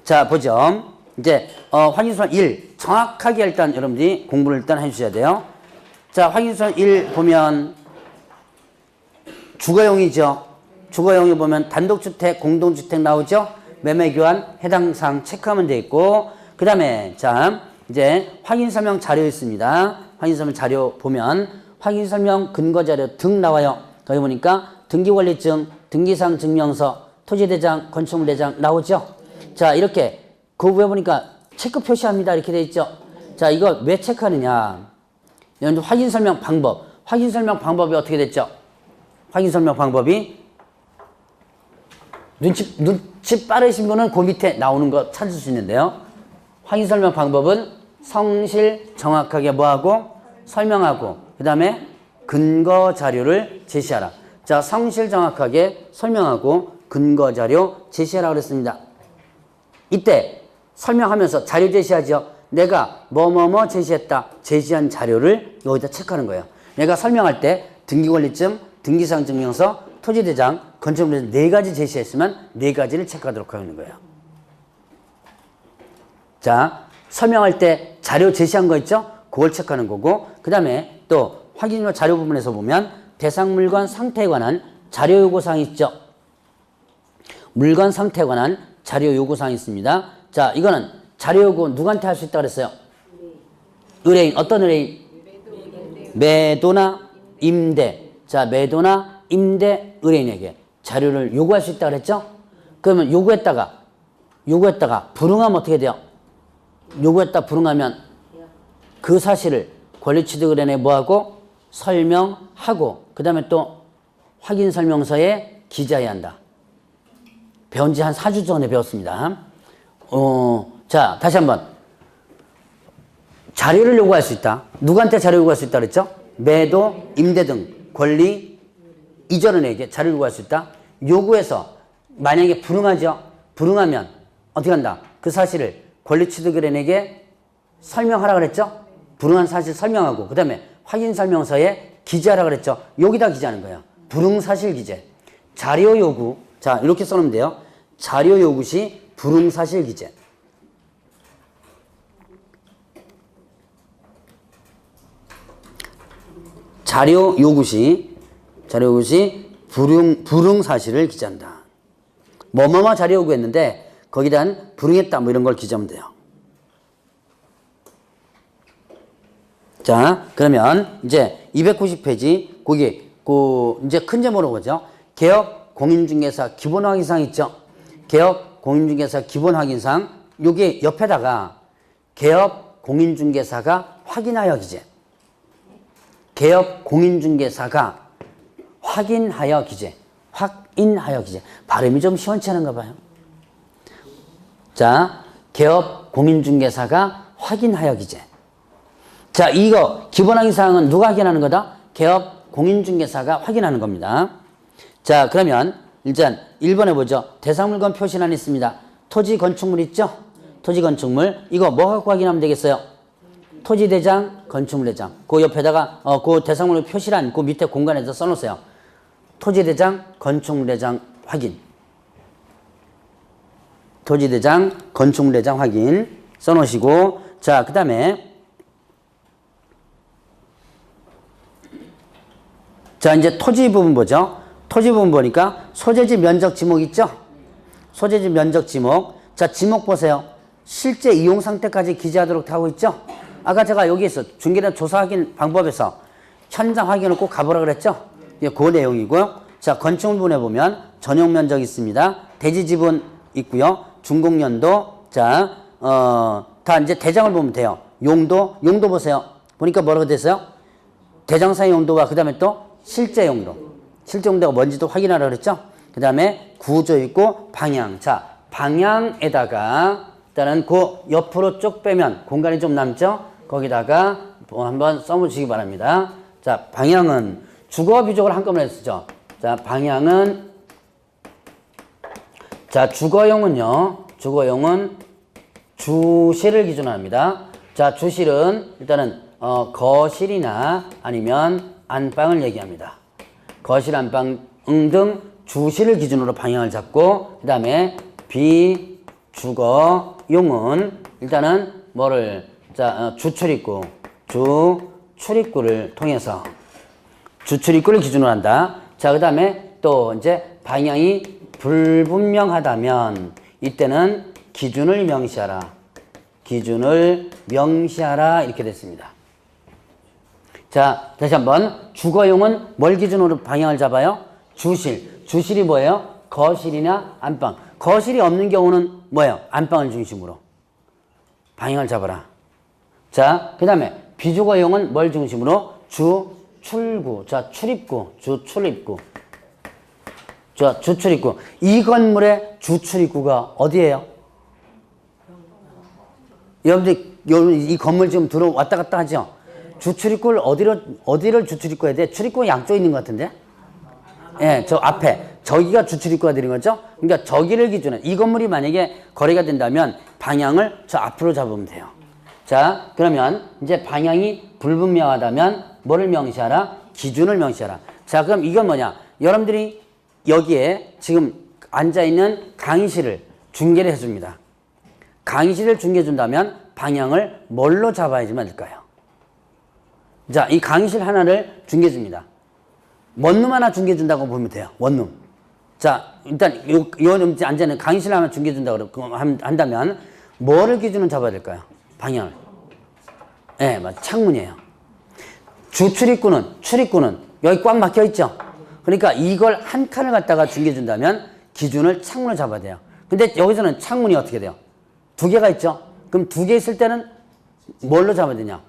자, 보죠. 이제 확인설명 1 정확하게 일단 여러분들이 공부를 일단 해주셔야 돼요. 자, 확인설명 1 보면 주거용이죠. 주거용이 보면 단독주택, 공동주택 나오죠. 매매교환 해당 사항 체크하면 돼 있고 그 다음에 자 이제 확인설명 자료 있습니다. 확인설명 자료 보면 확인설명 근거자료 등 나와요. 거기 보니까 등기권리증, 등기사항 증명서, 토지대장, 건축물대장 나오죠. 자, 이렇게 그 위에 보니까 체크 표시합니다. 이렇게 돼 있죠. 자, 이거 왜 체크하느냐. 여러분 확인설명 방법. 확인설명 방법이 어떻게 됐죠? 확인설명 방법이 눈치 빠르신 분은 그 밑에 나오는 거 찾을 수 있는데요. 확인설명 방법은 성실 정확하게 뭐하고 설명하고 그 다음에 근거 자료를 제시하라. 자, 성실 정확하게 설명하고 근거 자료 제시하라 그랬습니다. 이때 설명하면서 자료 제시하죠. 내가 뭐뭐뭐 제시했다. 제시한 자료를 여기다 체크하는 거예요. 내가 설명할 때 등기권리증, 등기사항 증명서, 토지대장, 건축물대장 4가지 제시했으면 4가지를 체크하도록 하는 거예요. 자, 설명할 때 자료 제시한 거 있죠? 그걸 체크하는 거고 그 다음에 또 확인료 자료 부분에서 보면 대상 물건 상태에 관한 자료 요구사항이 있죠. 물건 상태에 관한 자료 요구사항이 있습니다. 자, 이거는 자료 요구 누구한테 할 수 있다고 그랬어요? 의뢰인. 어떤 의뢰인? 매도나 임대. 자, 매도나 임대 의뢰인에게 자료를 요구할 수 있다고 그랬죠? 그러면 요구했다가 불응하면 어떻게 돼요? 요구했다 불응하면 그 사실을 권리 취득을해내 뭐하고? 설명하고 그 다음에 또 확인 설명서에 기재해야 한다. 배운 지 한 4주 전에 배웠습니다. 자, 다시 한번. 자료를 요구할 수 있다. 누구한테 자료 요구할 수 있다 그랬죠? 매도, 임대 등 권리 이전원에게 자료 요구할 수 있다. 요구해서 만약에 불응하죠? 불응하면 어떻게 한다? 그 사실을 권리 취득의뢰인에게 설명하라 그랬죠? 불응한 사실 설명하고 그 다음에 확인 설명서에 기재하라 그랬죠? 여기다 기재하는 거예요. 불응사실 기재. 자료 요구. 자, 이렇게 써놓으면 돼요. 자료 요구 시 불응사실 기재. 자료 요구 시 불응사실을 기재한다. 뭐뭐뭐 자료 요구했는데 거기에 대한 불응했다 뭐 이런 걸 기재하면 돼요. 자, 그러면 이제 290페이지 거기 이제 큰 제목으로 보죠. 개업 공인중개사 기본 확인사항 있죠. 개업 공인중개사 기본 확인사항 여기 옆에다가 개업 공인중개사가 확인하여 기재. 개업 공인중개사가 확인하여 기재. 확인하여 기재. 발음이 좀 시원치 않은가 봐요. 자, 개업 공인중개사가 확인하여 기재. 자, 이거 기본 확인사항은 누가 확인하는 거다? 개업 공인중개사가 확인하는 겁니다. 자, 그러면 일단 1번에 보죠. 대상물건 표시란이 있습니다. 토지 건축물 있죠? 토지 건축물 이거 뭐 갖고 확인하면 되겠어요? 토지대장, 건축물대장. 그 옆에다가 그 대상물 표시란 그 밑에 공간에서 써놓으세요. 토지대장, 건축물대장 확인. 토지대장, 건축물대장 확인 써놓으시고 자, 그 다음에 자, 이제 토지 부분 보죠. 토지 부분 보니까 소재지 면적 지목 있죠? 소재지 면적 지목. 자, 지목 보세요. 실제 이용 상태까지 기재하도록 하고 있죠? 아까 제가 여기에서 중개련 조사 확인 방법에서 현장 확인을 꼭 가보라 그랬죠? 그 내용이고요. 자, 건축물 부분에 보면 전용 면적 있습니다. 대지 지분 있고요. 준공연도. 자, 다 이제 대장을 보면 돼요. 용도 보세요. 보니까 뭐라고 됐어요? 대장사의 용도와 그 다음에 또 실제 용도. 실제 용도가 뭔지도 확인하라 그랬죠? 그 다음에 구조 있고 방향. 자, 방향에다가 일단은 그 옆으로 쭉 빼면 공간이 좀 남죠? 거기다가 한번 써보시기 바랍니다. 자, 방향은 주거 비족을 한꺼번에 쓰죠. 자, 방향은 자, 주거용은요. 주거용은 주실을 기준으로 합니다. 자, 주실은 일단은 거실이나 아니면 안방을 얘기합니다. 거실, 안방 등 주실을 기준으로 방향을 잡고 그 다음에 비주거용은 일단은 뭐를 자, 주출입구 통해서 주출입구를 기준으로 한다. 자, 그 다음에 또 이제 방향이 불분명하다면 이때는 기준을 명시하라. 기준을 명시하라 이렇게 됐습니다. 자, 다시 한번 주거용은 뭘 기준으로 방향을 잡아요? 주실. 주실이 뭐예요? 거실이나 안방. 거실이 없는 경우는 뭐예요? 안방을 중심으로 방향을 잡아라. 자, 그 다음에 비주거용은 뭘 중심으로? 출구. 자, 출입구. 주출입구. 자, 주출입구. 이 건물의 주출입구가 어디예요? 여러분들 이 건물 지금 들어왔다 갔다 하죠? 주출입구를 어디를 주출입구 해야 돼? 출입구가 양쪽에 있는 것 같은데? 예, 저 앞에. 저기가 주출입구가 되는 거죠? 그러니까 저기를 기준으로. 이 건물이 만약에 거래가 된다면 방향을 저 앞으로 잡으면 돼요. 자, 그러면 이제 방향이 불분명하다면 뭐를 명시하라? 기준을 명시하라. 자, 그럼 이건 뭐냐? 여러분들이 여기에 지금 앉아있는 강의실을 중계를 해줍니다. 강의실을 중계해준다면 방향을 뭘로 잡아야지만 될까요? 자, 이 강의실 하나를 중계해줍니다. 원룸 하나 중계해준다고 보면 돼요. 원룸. 자, 일단 요 앉아있는 강의실 하나 중계해준다고 한다면 뭐를 기준으로 잡아야 될까요? 방향을. 예, 맞아. 창문이에요. 출입구는 여기 꽉 막혀 있죠? 그러니까 이걸 한 칸을 갖다가 중계해준다면 기준을 창문을 잡아야 돼요. 근데 여기서는 창문이 어떻게 돼요? 두 개가 있죠? 그럼 두 개 있을 때는 뭘로 잡아야 되냐?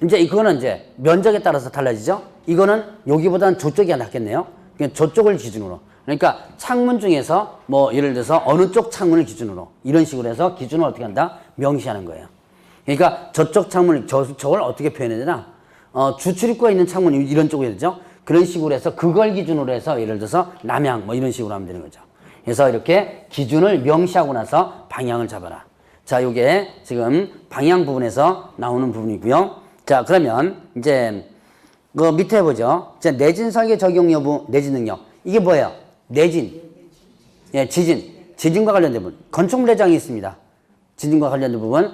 이제 그거는 이제 면적에 따라서 달라지죠. 이거는 여기보다는 저쪽이 낫겠네요. 그러니까 저쪽을 기준으로. 그러니까 창문 중에서 뭐 예를 들어서 어느 쪽 창문을 기준으로 이런 식으로 해서 기준을 어떻게 한다? 명시하는 거예요. 그러니까 저쪽 창문을 저걸 어떻게 표현해야 되나? 주출입구가 있는 창문이 이런 쪽에 되죠. 그런 식으로 해서 그걸 기준으로 해서 예를 들어서 남향 뭐 이런 식으로 하면 되는 거죠. 그래서 이렇게 기준을 명시하고 나서 방향을 잡아라. 자, 요게 지금 방향 부분에서 나오는 부분이고요. 자, 그러면 이제 그 밑에 보죠. 자, 내진 설계 적용 여부, 내진 능력. 이게 뭐예요? 내진. 예, 지진. 지진과 관련된 부분. 건축물 내장이 있습니다. 지진과 관련된 부분.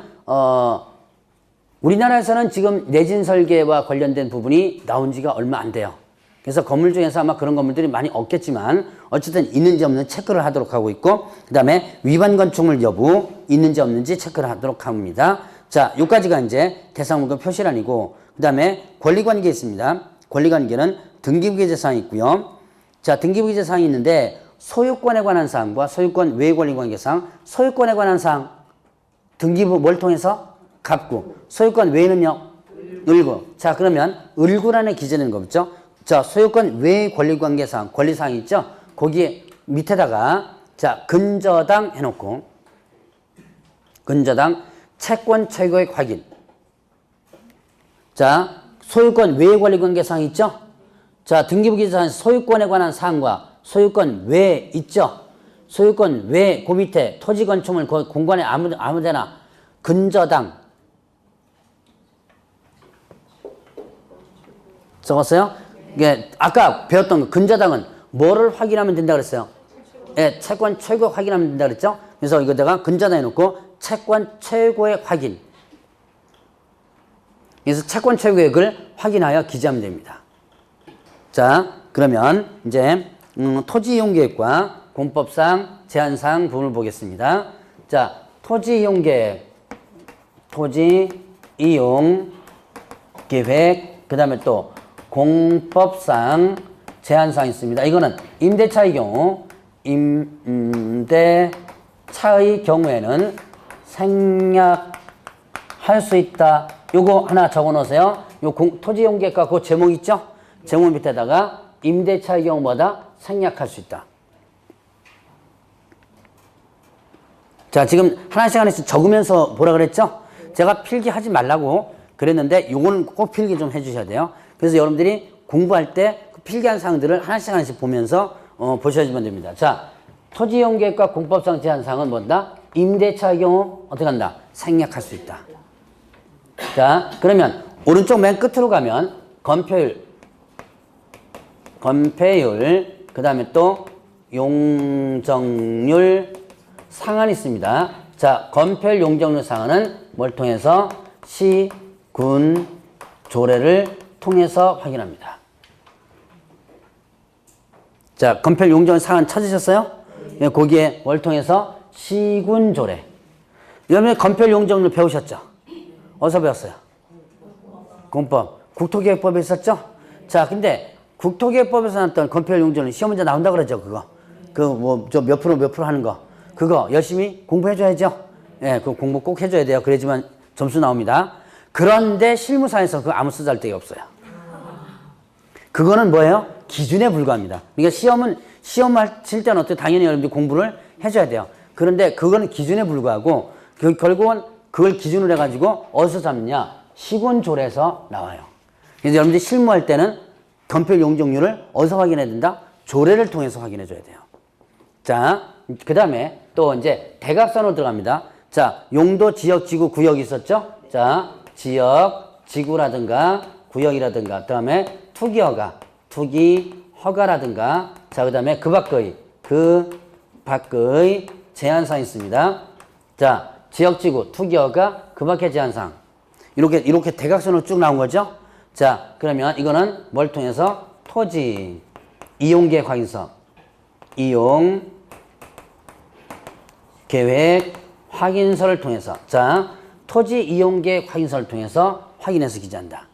우리나라에서는 지금 내진 설계와 관련된 부분이 나온 지가 얼마 안 돼요. 그래서 건물 중에서 아마 그런 건물들이 많이 없겠지만 어쨌든 있는지 없는지 체크를 하도록 하고 있고 그 다음에 위반 건축물 여부 있는지 없는지 체크를 하도록 합니다. 자, 요까지가 이제 대상물건 표시란이고 그 다음에 권리관계 있습니다. 권리관계는 등기부기재사항이 있고요. 자, 등기부기재사항이 있는데 소유권에 관한 사항과 소유권 외 권리관계사항, 소유권에 관한 사항 등기부 뭘 통해서? 갑구. 소유권 외에는요? 을구. 자, 그러면 을구란에 기재되는 거겠죠? 자, 소유권 외 권리관계사항, 권리사항이 있죠? 거기 밑에다가 자, 근저당 해놓고 근저당 채권 최고액 확인. 자, 소유권 외 권리관계사항 있죠? 자, 등기부기재사항 소유권에 관한 사항과 소유권 외 있죠? 소유권 외 그 밑에 토지 건축물 공간에 아무데나 근저당 적었어요? 이게 아까 배웠던 거 근저당은 뭐를 확인하면 된다 그랬어요? 예, 채권 최고액 확인하면 된다 그랬죠? 그래서 이거다가 근저당 해놓고 채권 최고액 확인. 그래서 채권 최고액을 확인하여 기재하면 됩니다. 자, 그러면 이제 토지 이용 계획과 공법상 제한사항 부분을 보겠습니다. 자, 토지 이용 계획, 토지 이용 계획, 그 다음에 또 공법상 제한사항이 있습니다. 이거는 임대차의 경우, 임대차의 경우에는 생략할 수 있다. 요거 하나 적어 놓으세요. 요 토지 이용 계획과 그 제목 있죠? 제목 밑에다가 임대차의 경우보다 생략할 수 있다. 자, 지금 하나씩 적으면서 보라 그랬죠? 제가 필기하지 말라고 그랬는데 요거는 꼭 필기 좀 해주셔야 돼요. 그래서 여러분들이 공부할 때 그 필기한 사항들을 하나씩 보면서 보셔야지만 됩니다. 자, 토지 이용 계획과 공법상 제한사항은 뭔다? 임대차의 경우 어떻게 한다? 생략할 수 있다. 자, 그러면 오른쪽 맨 끝으로 가면 건폐율, 그 다음에 또 용적률 상한이 있습니다. 자, 건폐율 용적률 상한은 뭘 통해서? 시, 군, 조례를 통해서 확인합니다. 자, 건폐율 용적률 상한 찾으셨어요? 네, 거기에 뭘 통해서? 시군 조례. 여러분 건폐율 용적률 배우셨죠? 어디서 배웠어요? 공법. 국토계획법에 있었죠? 자, 근데 국토계획법에서 나왔던 건폐율 용적률 시험 문제 나온다 그러죠, 그거. 그 뭐 저 몇 프로 하는 거. 그거 열심히 공부해줘야죠. 예, 그 공부 꼭 해줘야 돼요. 그래야지만 점수 나옵니다. 그런데 실무사에서 그거 아무 쓰잘데기 없어요. 그거는 뭐예요? 기준에 불과합니다. 그러니까 시험 칠 때는 어떻게 당연히 여러분들이 공부를 해줘야 돼요. 그런데 그거는 기준에 불과하고 결국은 그걸 기준으로 해가지고 어디서 잡느냐? 시군조례에서 나와요. 그래서 여러분들이 실무할 때는 건폐율 용적률을 어디서 확인해야 된다? 조례를 통해서 확인해줘야 돼요. 자, 그 다음에 또 이제 대각선으로 들어갑니다. 자, 용도, 지역, 지구, 구역이 있었죠? 자, 지역, 지구라든가 구역이라든가 그 다음에 투기허가, 투기, 허가라든가 자, 그 다음에 그 밖의 제한사항이 있습니다. 자, 지역, 지구, 투기허가, 그 밖의 제한사항. 이렇게 대각선으로 쭉 나온 거죠? 자, 그러면 이거는 뭘 통해서? 토지, 이용계획 확인서, 이용, 계획, 확인서를 통해서. 자, 토지 이용계획 확인서를 통해서 확인해서 기재한다.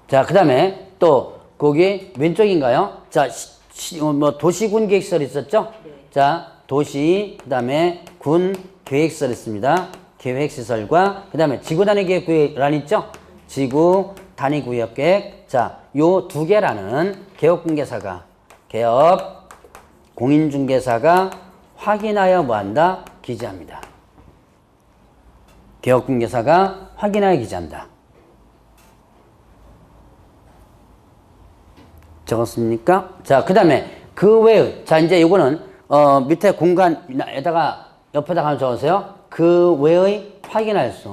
자, 그 다음에 또 거기 왼쪽인가요? 자, 도시군 계획서를 있었죠? 네. 자, 도시, 그 다음에 군 계획서를 있습니다. 계획시설과 그 다음에 지구 단위 계획 구역란 있죠? 지구 단위 구역 계획. 자, 요 두 개라는 개업공개사가 개업 공인중개사가 확인하여 뭐한다? 기재합니다. 개업공개사가 확인하여 기재한다. 적었습니까? 자, 그 다음에 그 외의, 자, 이제 요거는, 밑에 공간에다가 옆에다가 한번 적으세요. 그 외의 확인할 수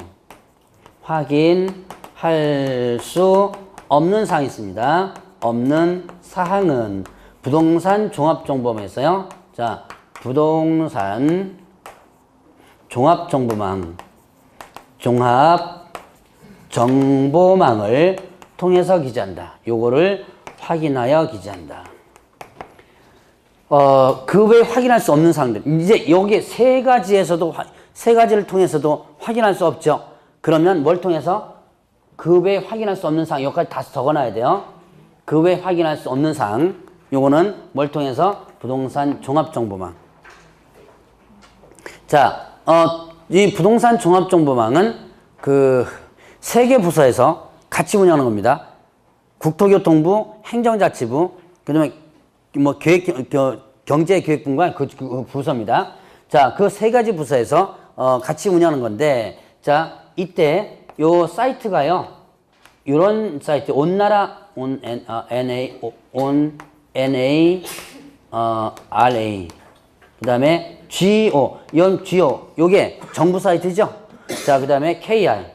없는 사항이 있습니다. 없는 사항은 부동산 종합정보망에서요. 자, 부동산 종합정보망을 통해서 기재한다. 요거를 확인하여 기재한다. 그 외에 확인할 수 없는 사항들. 이제 여기 세 가지를 통해서도 확인할 수 없죠. 그러면 뭘 통해서? 그 외에 확인할 수 없는 사항. 여기까지 다 적어놔야 돼요. 그 외에 확인할 수 없는 사항. 요거는 뭘 통해서? 부동산 종합정보망. 자, 이 부동산 종합정보망은 그 세 개 부서에서 같이 운영하는 겁니다. 국토교통부, 행정자치부, 그 다음에 뭐 경제기획부가 그 부서입니다. 자, 그 세 가지 부서에서 같이 운영하는 건데, 자, 이때 요 사이트가요, 요런 사이트, 온나라, RA, 그 다음에 GO, 요게 정부 사이트죠? 자, 그 다음에 KR.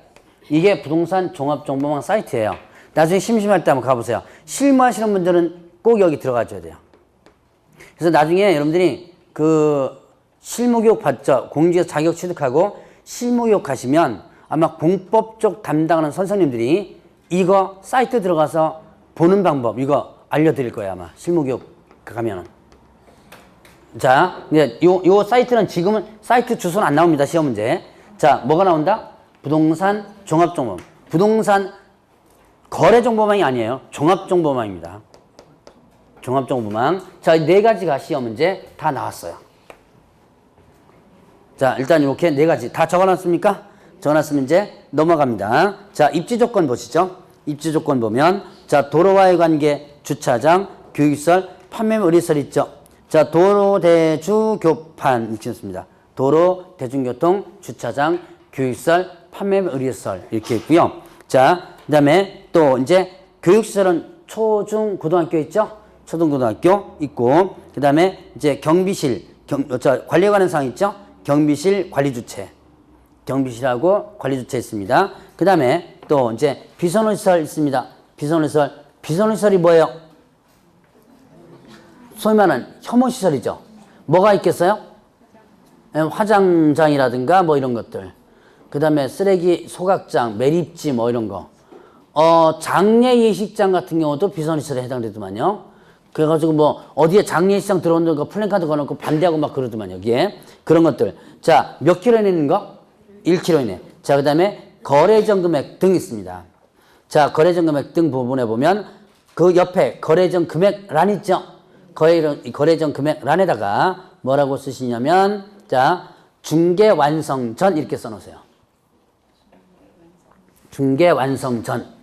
이게 부동산 종합정보망 사이트예요. 나중에 심심할 때 한번 가보세요. 실무하시는 분들은 꼭 여기 들어가줘야 돼요. 그래서 나중에 여러분들이 그 실무교육 받죠. 공직에서 자격 취득하고 실무교육 가시면 아마 공법 쪽 담당하는 선생님들이 이거 사이트 들어가서 보는 방법 이거 알려드릴 거예요. 아마 실무교육 가면은. 자, 이제 요 사이트는 지금은 사이트 주소는 안 나옵니다. 시험 문제. 자, 뭐가 나온다? 부동산 종합정보. 부동산 거래정보망이 아니에요. 종합정보망입니다. 종합정보망. 자, 네 가지가 시험 문제 다 나왔어요. 자, 일단 이렇게 네 가지 다 적어놨습니까? 적어놨으면 이제 넘어갑니다. 자, 입지조건 보시죠. 입지조건 보면, 자, 도로와의 관계, 주차장, 교육시설, 판매물 의료시설 있죠. 자, 도로, 대주, 교판 있습니다. 도로, 대중교통, 주차장, 교육시설, 판매물 의료시설 이렇게 있고요. 자, 그 다음에 또 이제 교육시설은 초, 중, 고등학교 있죠? 초등고등학교 있고, 그 다음에 이제 경비실, 관리에 관한 사항 있죠? 경비실 관리주체. 경비실하고 관리주체 있습니다. 그 다음에 또 이제 비선호시설 있습니다. 비선호시설이 뭐예요? 소위 말하는 혐오시설이죠. 뭐가 있겠어요? 화장장이라든가 뭐 이런 것들. 그 다음에 쓰레기 소각장, 매립지 뭐 이런 거. 장례 예식장 같은 경우도 비선호시설에 해당되더만요. 그래가지고 뭐 어디에 장례식장 들어오는 거 플랜카드 걸어놓고 반대하고 막 그러더만 여기에. 그런 것들. 자, 몇 킬로 이내 있는 거? 1km 이내. 자, 그 다음에 거래전 금액 등 있습니다. 자, 거래전 금액 등 부분에 보면 그 옆에 거래전 금액란 있죠? 거래전 금액란에다가 뭐라고 쓰시냐면, 자, 중개 완성 전 이렇게 써놓으세요. 중개 완성 전.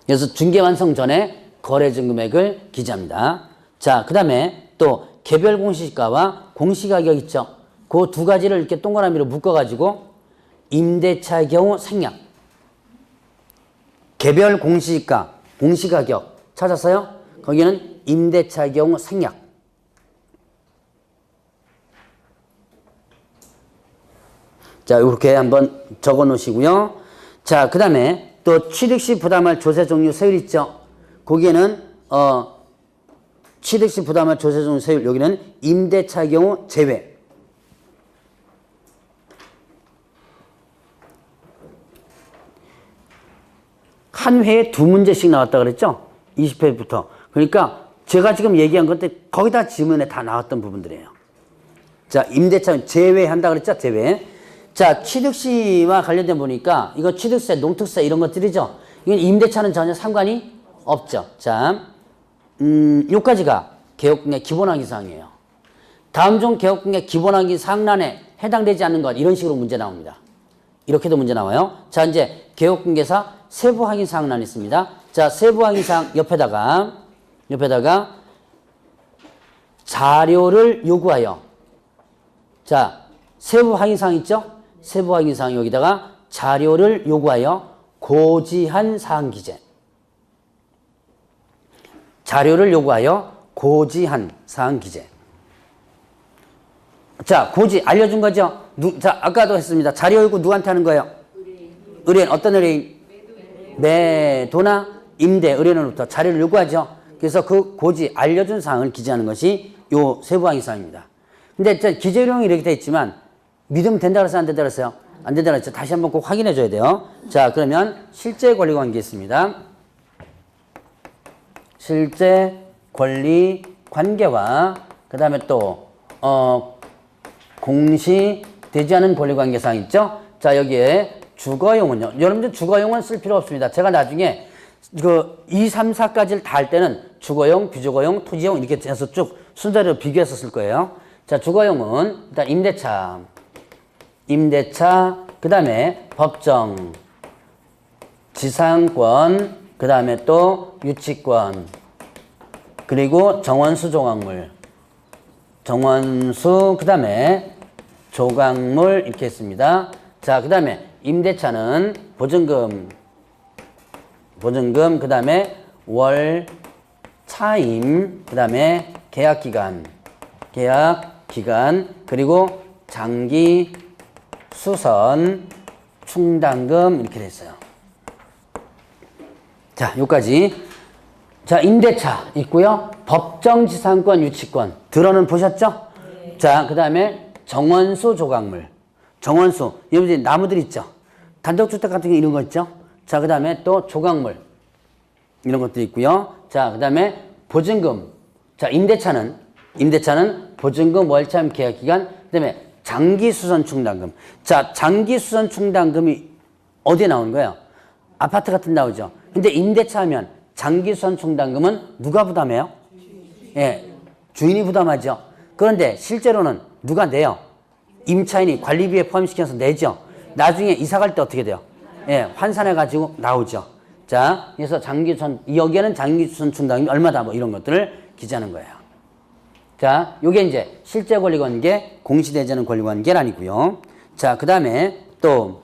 그래서 중개 완성 전에 거래전 금액을 기재합니다. 자, 그 다음에 또 개별 공시가와 공시가격 있죠? 그 두 가지를 이렇게 동그라미로 묶어가지고 임대차의 경우 생략. 개별 공시가, 공시가격 찾았어요? 거기는 임대차의 경우 생략. 자, 이렇게 한번 적어 놓으시고요. 자, 그 다음에 또 취득시 부담할 조세 종류 세율 있죠? 거기에는, 취득시 부담할 조세 종류 세율, 여기는 임대차의 경우 제외. 한 회에 2문제씩 나왔다 그랬죠? 20회부터. 그러니까 제가 지금 얘기한 건데 거의 다 지문에 다 나왔던 부분들이에요. 자, 임대차 제외한다 그랬죠? 제외. 자, 취득시와 관련된 보니까 이거 취득세, 농특세 이런 것들이죠. 이건 임대차는 전혀 상관이 없죠. 자, 요까지가 개혁의 기본 항의사항이에요. 다음 중 개혁공개 기본항기 상란에 해당되지 않는 것 이런 식으로 문제 나옵니다. 이렇게도 문제 나와요. 자, 이제 개혁공개사 세부 확인 사항란이 있습니다. 자, 세부 확인 사항 옆에다가 자료를 요구하여. 자, 세부 확인 사항 있죠? 세부 확인 사항 여기다가 자료를 요구하여 고지한 사항 기재. 자료를 요구하여 고지한 사항 기재. 자, 고지 알려준 거죠? 자, 아까도 했습니다. 자료 요구 누구한테 하는 거예요? 의뢰인. 어떤 의뢰인? 매도나 임대 의뢰인으로부터 자료를 요구하죠. 그래서 그 고지 알려준 사항을 기재하는 것이 요 세부항의 사항입니다. 근데 기재 요령이 이렇게 되어 있지만 믿으면 된다 그랬어요? 안 된다 그랬어요? 안 된다 그랬죠? 다시 한번 꼭 확인해 줘야 돼요. 자, 그러면 실제 권리 관계 있습니다. 실제 권리 관계와 그 다음에 또 공시되지 않은 권리 관계 사항 있죠? 자, 여기에 주거용은요. 여러분들 주거용은 쓸 필요 없습니다. 제가 나중에 그 2, 3, 4까지를 다 할 때는 주거용, 비주거용, 토지용 이렇게 해서 쭉 순서대로 비교해서 쓸 거예요. 자, 주거용은 일단 임대차, 그 다음에 법정, 지상권, 그 다음에 또 유치권, 그리고 정원수 조각물, 그 다음에 조각물 이렇게 했습니다. 자, 그 다음에 임대차는 보증금, 그 다음에 월 차임, 그 다음에 계약기간, 그리고 장기 수선, 충당금 이렇게 됐어요. 자, 여기까지. 자, 임대차 있고요. 법정지상권, 유치권 들어는 보셨죠? 네. 자, 그 다음에 정원수 조각물. 정원수, 여러분들 나무들 있죠? 단독주택 같은 게 이런 거 있죠? 자, 그 다음에 또 조각물 이런 것도 있고요. 자, 그 다음에 보증금. 자, 임대차는 보증금, 월차임, 계약기간, 그 다음에 장기수선 충당금. 자, 장기수선 충당금이 어디에 나오는 거예요? 아파트 같은 데 나오죠. 근데 임대차 하면 장기수선 충당금은 누가 부담해요? 예, 주인이 부담하죠. 그런데 실제로는 누가 내요? 임차인이 관리비에 포함시켜서 내죠. 나중에 이사 갈 때 어떻게 돼요? 예, 환산해가지고 나오죠. 자, 그래서 여기에는 장기수선 충당금이 얼마다 뭐 이런 것들을 기재하는 거예요. 자, 요게 이제 실제 권리관계, 공시되지 않은 권리관계란이고요. 자, 그 다음에 또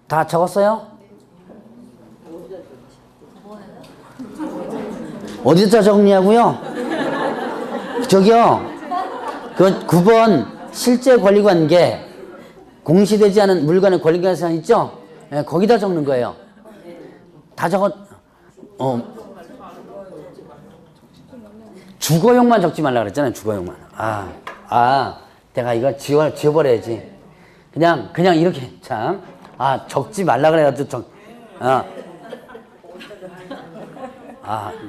다 적었어요? 어디다 적냐고요? 저기요. 그 9번 실제 권리관계, 공시되지 않은 물건의 권리관계 사항 있죠? 네, 거기다 적는 거예요. 다 적었. 주거용만 적지 말라 그랬잖아요. 주거용만. 내가 이거 지워버려야지. 그냥 이렇게 참. 적지 말라 그래가지고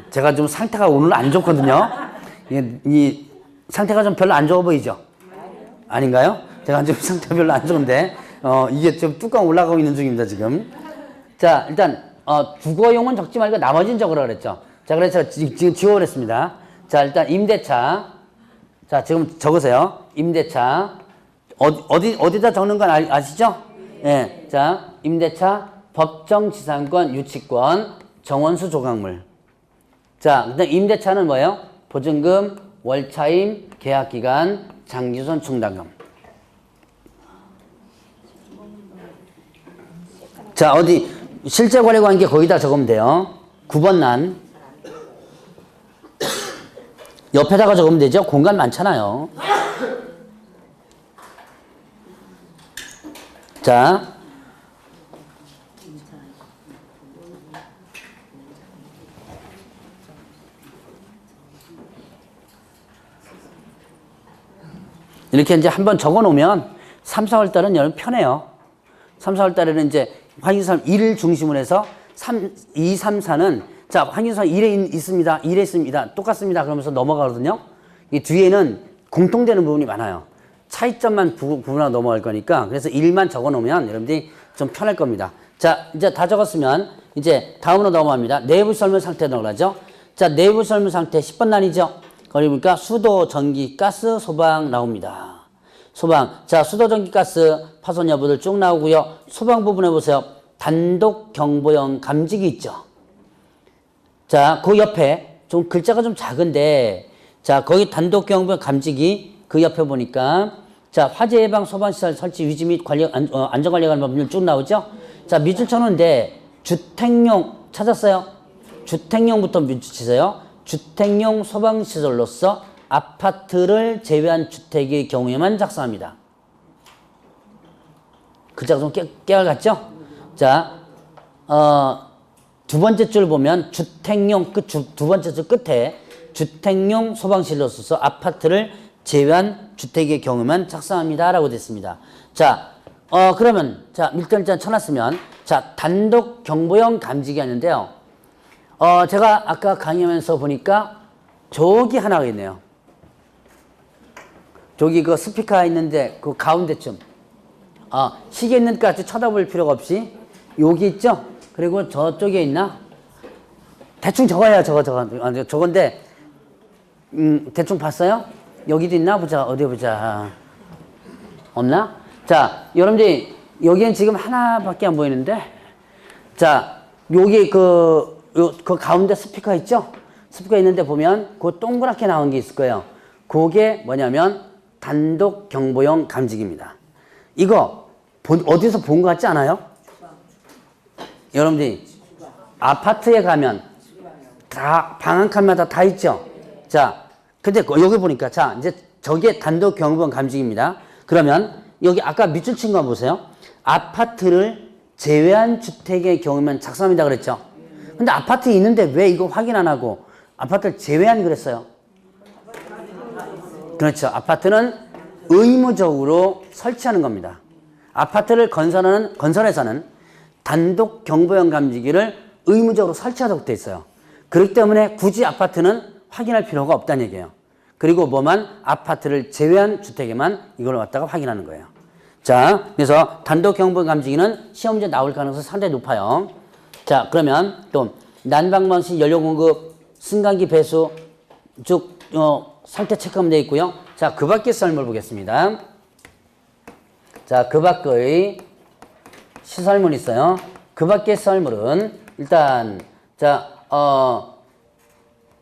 제가 좀 상태가 오늘 안 좋거든요. 이 상태가 좀 별로 안 좋아 보이죠? 아닌가요? 제가 좀 상태가 별로 안 좋은데 이게 좀 뚜껑 올라가고 있는 중입니다 지금. 자, 일단 주거용은 적지 말고 나머지는 적으라 그랬죠. 자, 그래서 지금 지워버렸습니다. 자, 일단 임대차. 자, 지금 적으세요. 임대차. 어디다 적는 건 아시죠? 예. 자, 임대차, 법정지상권, 유치권, 정원수 조각물. 자, 그다음 임대차는 뭐예요? 보증금, 월차임, 계약기간, 장기수선 충당금. 자, 실제 거래관계 거기다 적으면 돼요. 9번 난. 옆에다가 적으면 되죠? 공간 많잖아요. 자. 이렇게 이제 한번 적어 놓으면 3, 4월 달은 여러분 편해요. 3, 4월 달에는 이제 확인선 1을 중심으로 해서 2, 3, 4는 자, 확인선 1에 있습니다. 1에 있습니다. 똑같습니다. 그러면서 넘어가거든요. 이 뒤에는 공통되는 부분이 많아요. 차이점만 구분하고 넘어갈 거니까 그래서 1만 적어 놓으면 여러분들이 좀 편할 겁니다. 자, 이제 다 적었으면 이제 다음으로 넘어갑니다. 내부 설문 상태 넣으라죠. 자, 내부 설문 상태 10번 난이죠. 그러니까 수도, 전기, 가스, 소방 나옵니다. 소방. 자, 수도, 전기, 가스 파손 여부들 쭉 나오고요. 소방 부분에 보세요. 단독 경보용 감지기 있죠. 자, 그 옆에 좀 글자가 좀 작은데, 자, 거기 단독 경보용 감지기 그 옆에 보니까, 자, 화재 예방 소방시설 설치 유지 및 관리, 안전관리에 관한 법률 쭉 나오죠. 자, 밑줄 쳐놓은데 주택용 찾았어요? 주택용부터 밑줄 치세요. 주택용 소방시설로서 아파트를 제외한 주택의 경우에만 작성합니다. 글자가 좀 깨알 같죠? 자, 두 번째 줄 보면 주택용 두 번째 줄 끝에 주택용 소방시설로서 아파트를 제외한 주택의 경우만 작성합니다. 라고 됐습니다. 자, 그러면, 자, 밀턴 쳐놨으면, 자, 단독 경보용 감지기 하는데요. 제가 아까 강의하면서 보니까 저기 하나가 있네요. 저기 그 스피커 있는데 그 가운데쯤. 시계 있는 데까지 쳐다볼 필요가 없이 여기 있죠? 그리고 저쪽에 있나? 대충 적어야 저건데, 대충 봤어요? 여기도 있나? 보자. 어디 보자. 없나? 자, 여러분들이 여기엔 지금 하나밖에 안 보이는데, 자, 여기 그 가운데 스피커 있죠? 스피커 있는데 보면 그 동그랗게 나온 게 있을 거예요. 그게 뭐냐면 단독 경보용 감지기입니다. 이거 어디서 본 것 같지 않아요? 여러분들이 아파트에 가면 다 방 한 칸마다 다 있죠? 자, 근데 여기 보니까, 자, 이제 저게 단독 경보용 감지기입니다. 그러면 여기 아까 밑줄 친 거 보세요. 아파트를 제외한 주택의 경우면 작성합니다 그랬죠? 근데 아파트에 있는데 왜 이거 확인 안 하고 아파트를 제외한 그랬어요? 그렇죠. 아파트는 의무적으로 설치하는 겁니다. 아파트를 건설에서는 단독 경보용 감지기를 의무적으로 설치하도록 되어 있어요. 그렇기 때문에 굳이 아파트는 확인할 필요가 없다는 얘기예요. 그리고 뭐만 아파트를 제외한 주택에만 이걸 갖다가 확인하는 거예요. 자, 그래서 단독 경보용 감지기는 시험 문제 나올 가능성이 상당히 높아요. 자, 그러면 또 난방방식 연료 공급, 승강기 배수 쭉 상태 체크하면 되어 있고요. 자, 그 밖의 썰물 보겠습니다. 자, 그 밖의 시설물 있어요. 그 밖의 썰물은 일단 자,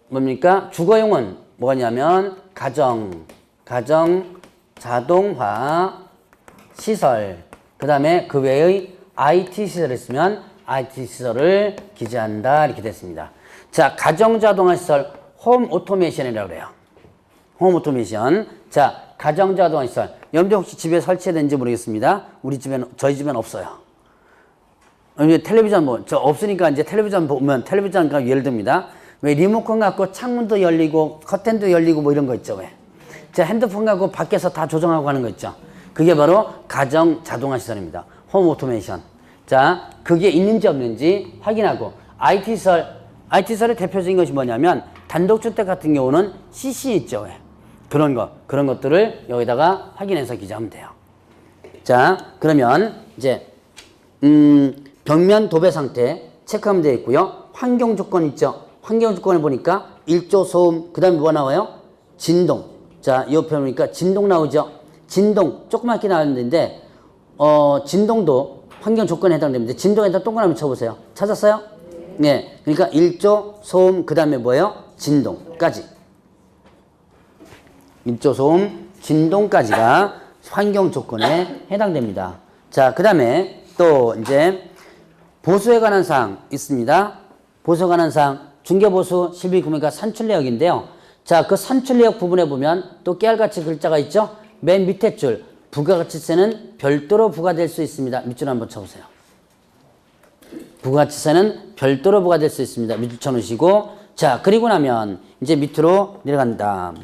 뭡니까? 주거용은 뭐냐면 가정 자동화 시설, 그 다음에 그 외의 IT 시설을 쓰면 IT 시설을 기재한다 이렇게 됐습니다. 자, 가정 자동화 시설 홈 오토메이션이라고 그래요. 홈 오토메이션. 자, 가정 자동화 시설. 여러분들 혹시 집에 설치되는지 모르겠습니다. 저희 집에는 없어요. 텔레비전 없으니까 이제 텔레비전 보면 텔레비전과 예를 듭니다. 왜 리모컨 갖고 창문도 열리고 커튼도 열리고 뭐 이런 거 있죠. 왜? 자, 핸드폰 갖고 밖에서 다 조정하고 하는 거 있죠. 그게 바로 가정 자동화 시설입니다. 홈 오토메이션. 자, 그게 있는지 없는지 확인하고 IT 시설의 대표적인 것이 뭐냐면 단독주택 같은 경우는 CC 있죠. 왜? 그런 것들을 여기다가 확인해서 기재하면 돼요. 자, 그러면 이제 벽면 도배 상태 체크하면 되어 있고요. 환경 조건 있죠. 환경 조건을 보니까 일조 소음, 그 다음에 뭐가 나와요? 진동. 자, 이 옆에 보니까 진동 나오죠. 진동 조그맣게 나왔는데 진동도 환경 조건에 해당됩니다. 진동에다 동그라미 쳐보세요. 찾았어요? 네. 그러니까 일조 소음, 그 다음에 뭐예요? 진동까지. 일조 소음, 진동까지가 환경 조건에 해당됩니다. 자, 그 다음에 또 이제 보수에 관한 사항 있습니다. 보수에 관한 사항, 중개보수 실비구매가 산출내역인데요. 자, 그 산출내역 부분에 보면 또 깨알같이 글자가 있죠. 맨 밑에 줄, 부가가치세는 별도로 부과될 수 있습니다. 밑줄 한번 쳐보세요. 부가가치세는 별도로 부과될 수 있습니다. 밑줄 쳐놓으시고, 자, 그리고 나면 이제 밑으로 내려간다.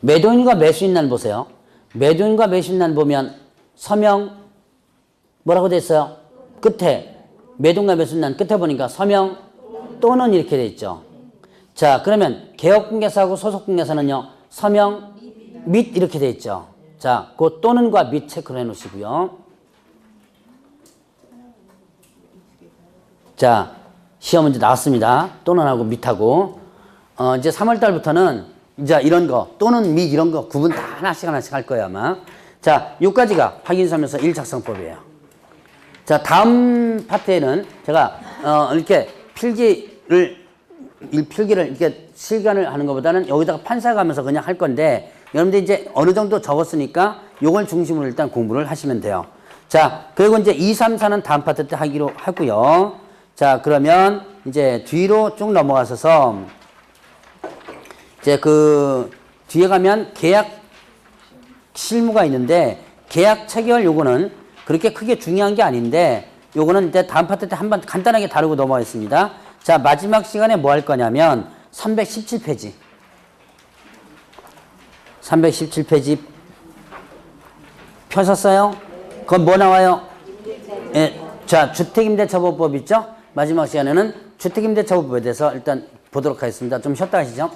매도인과 매수인란 보세요. 매도인과 매수인란 보면 서명 뭐라고 됐어요? 끝에 매도인과 매수인란 끝에 보니까 서명 또는 이렇게 돼 있죠. 자, 그러면 개업공개사하고 소속공개사는요, 서명 및 이렇게 돼 있죠. 자, 그 또는과 및 체크를 해 놓으시고요. 자, 시험 문제 나왔습니다. 또는하고 및하고. 이제 3월 달부터는 이제 이런 거 또는 및 이런 거 구분 다 하나씩 할 거예요, 아마. 자, 요까지가 확인서면서 1작성법이에요. 자, 다음 파트에는 제가 이렇게 필기를 이렇게 실간을 하는 것보다는 여기다가 판사가면서 그냥 할 건데 여러분들 이제 어느 정도 적었으니까 요걸 중심으로 일단 공부를 하시면 돼요. 자, 그리고 이제 2, 3, 4는 다음 파트 때 하기로 하고요. 자, 그러면 이제 뒤로 쭉 넘어가셔서 이제 그 뒤에 가면 계약 실무가 있는데 계약 체결 요거는 그렇게 크게 중요한 게 아닌데 요거는 이제 다음 파트 때 한번 간단하게 다루고 넘어가겠습니다. 자, 마지막 시간에 뭐 할 거냐면 317페이지. 317페이지 펴셨어요? 그건 뭐 나와요? 예, 자, 주택임대처분법 있죠? 마지막 시간에는 주택임대처분법에 대해서 일단 보도록 하겠습니다. 좀 쉬었다 하시죠.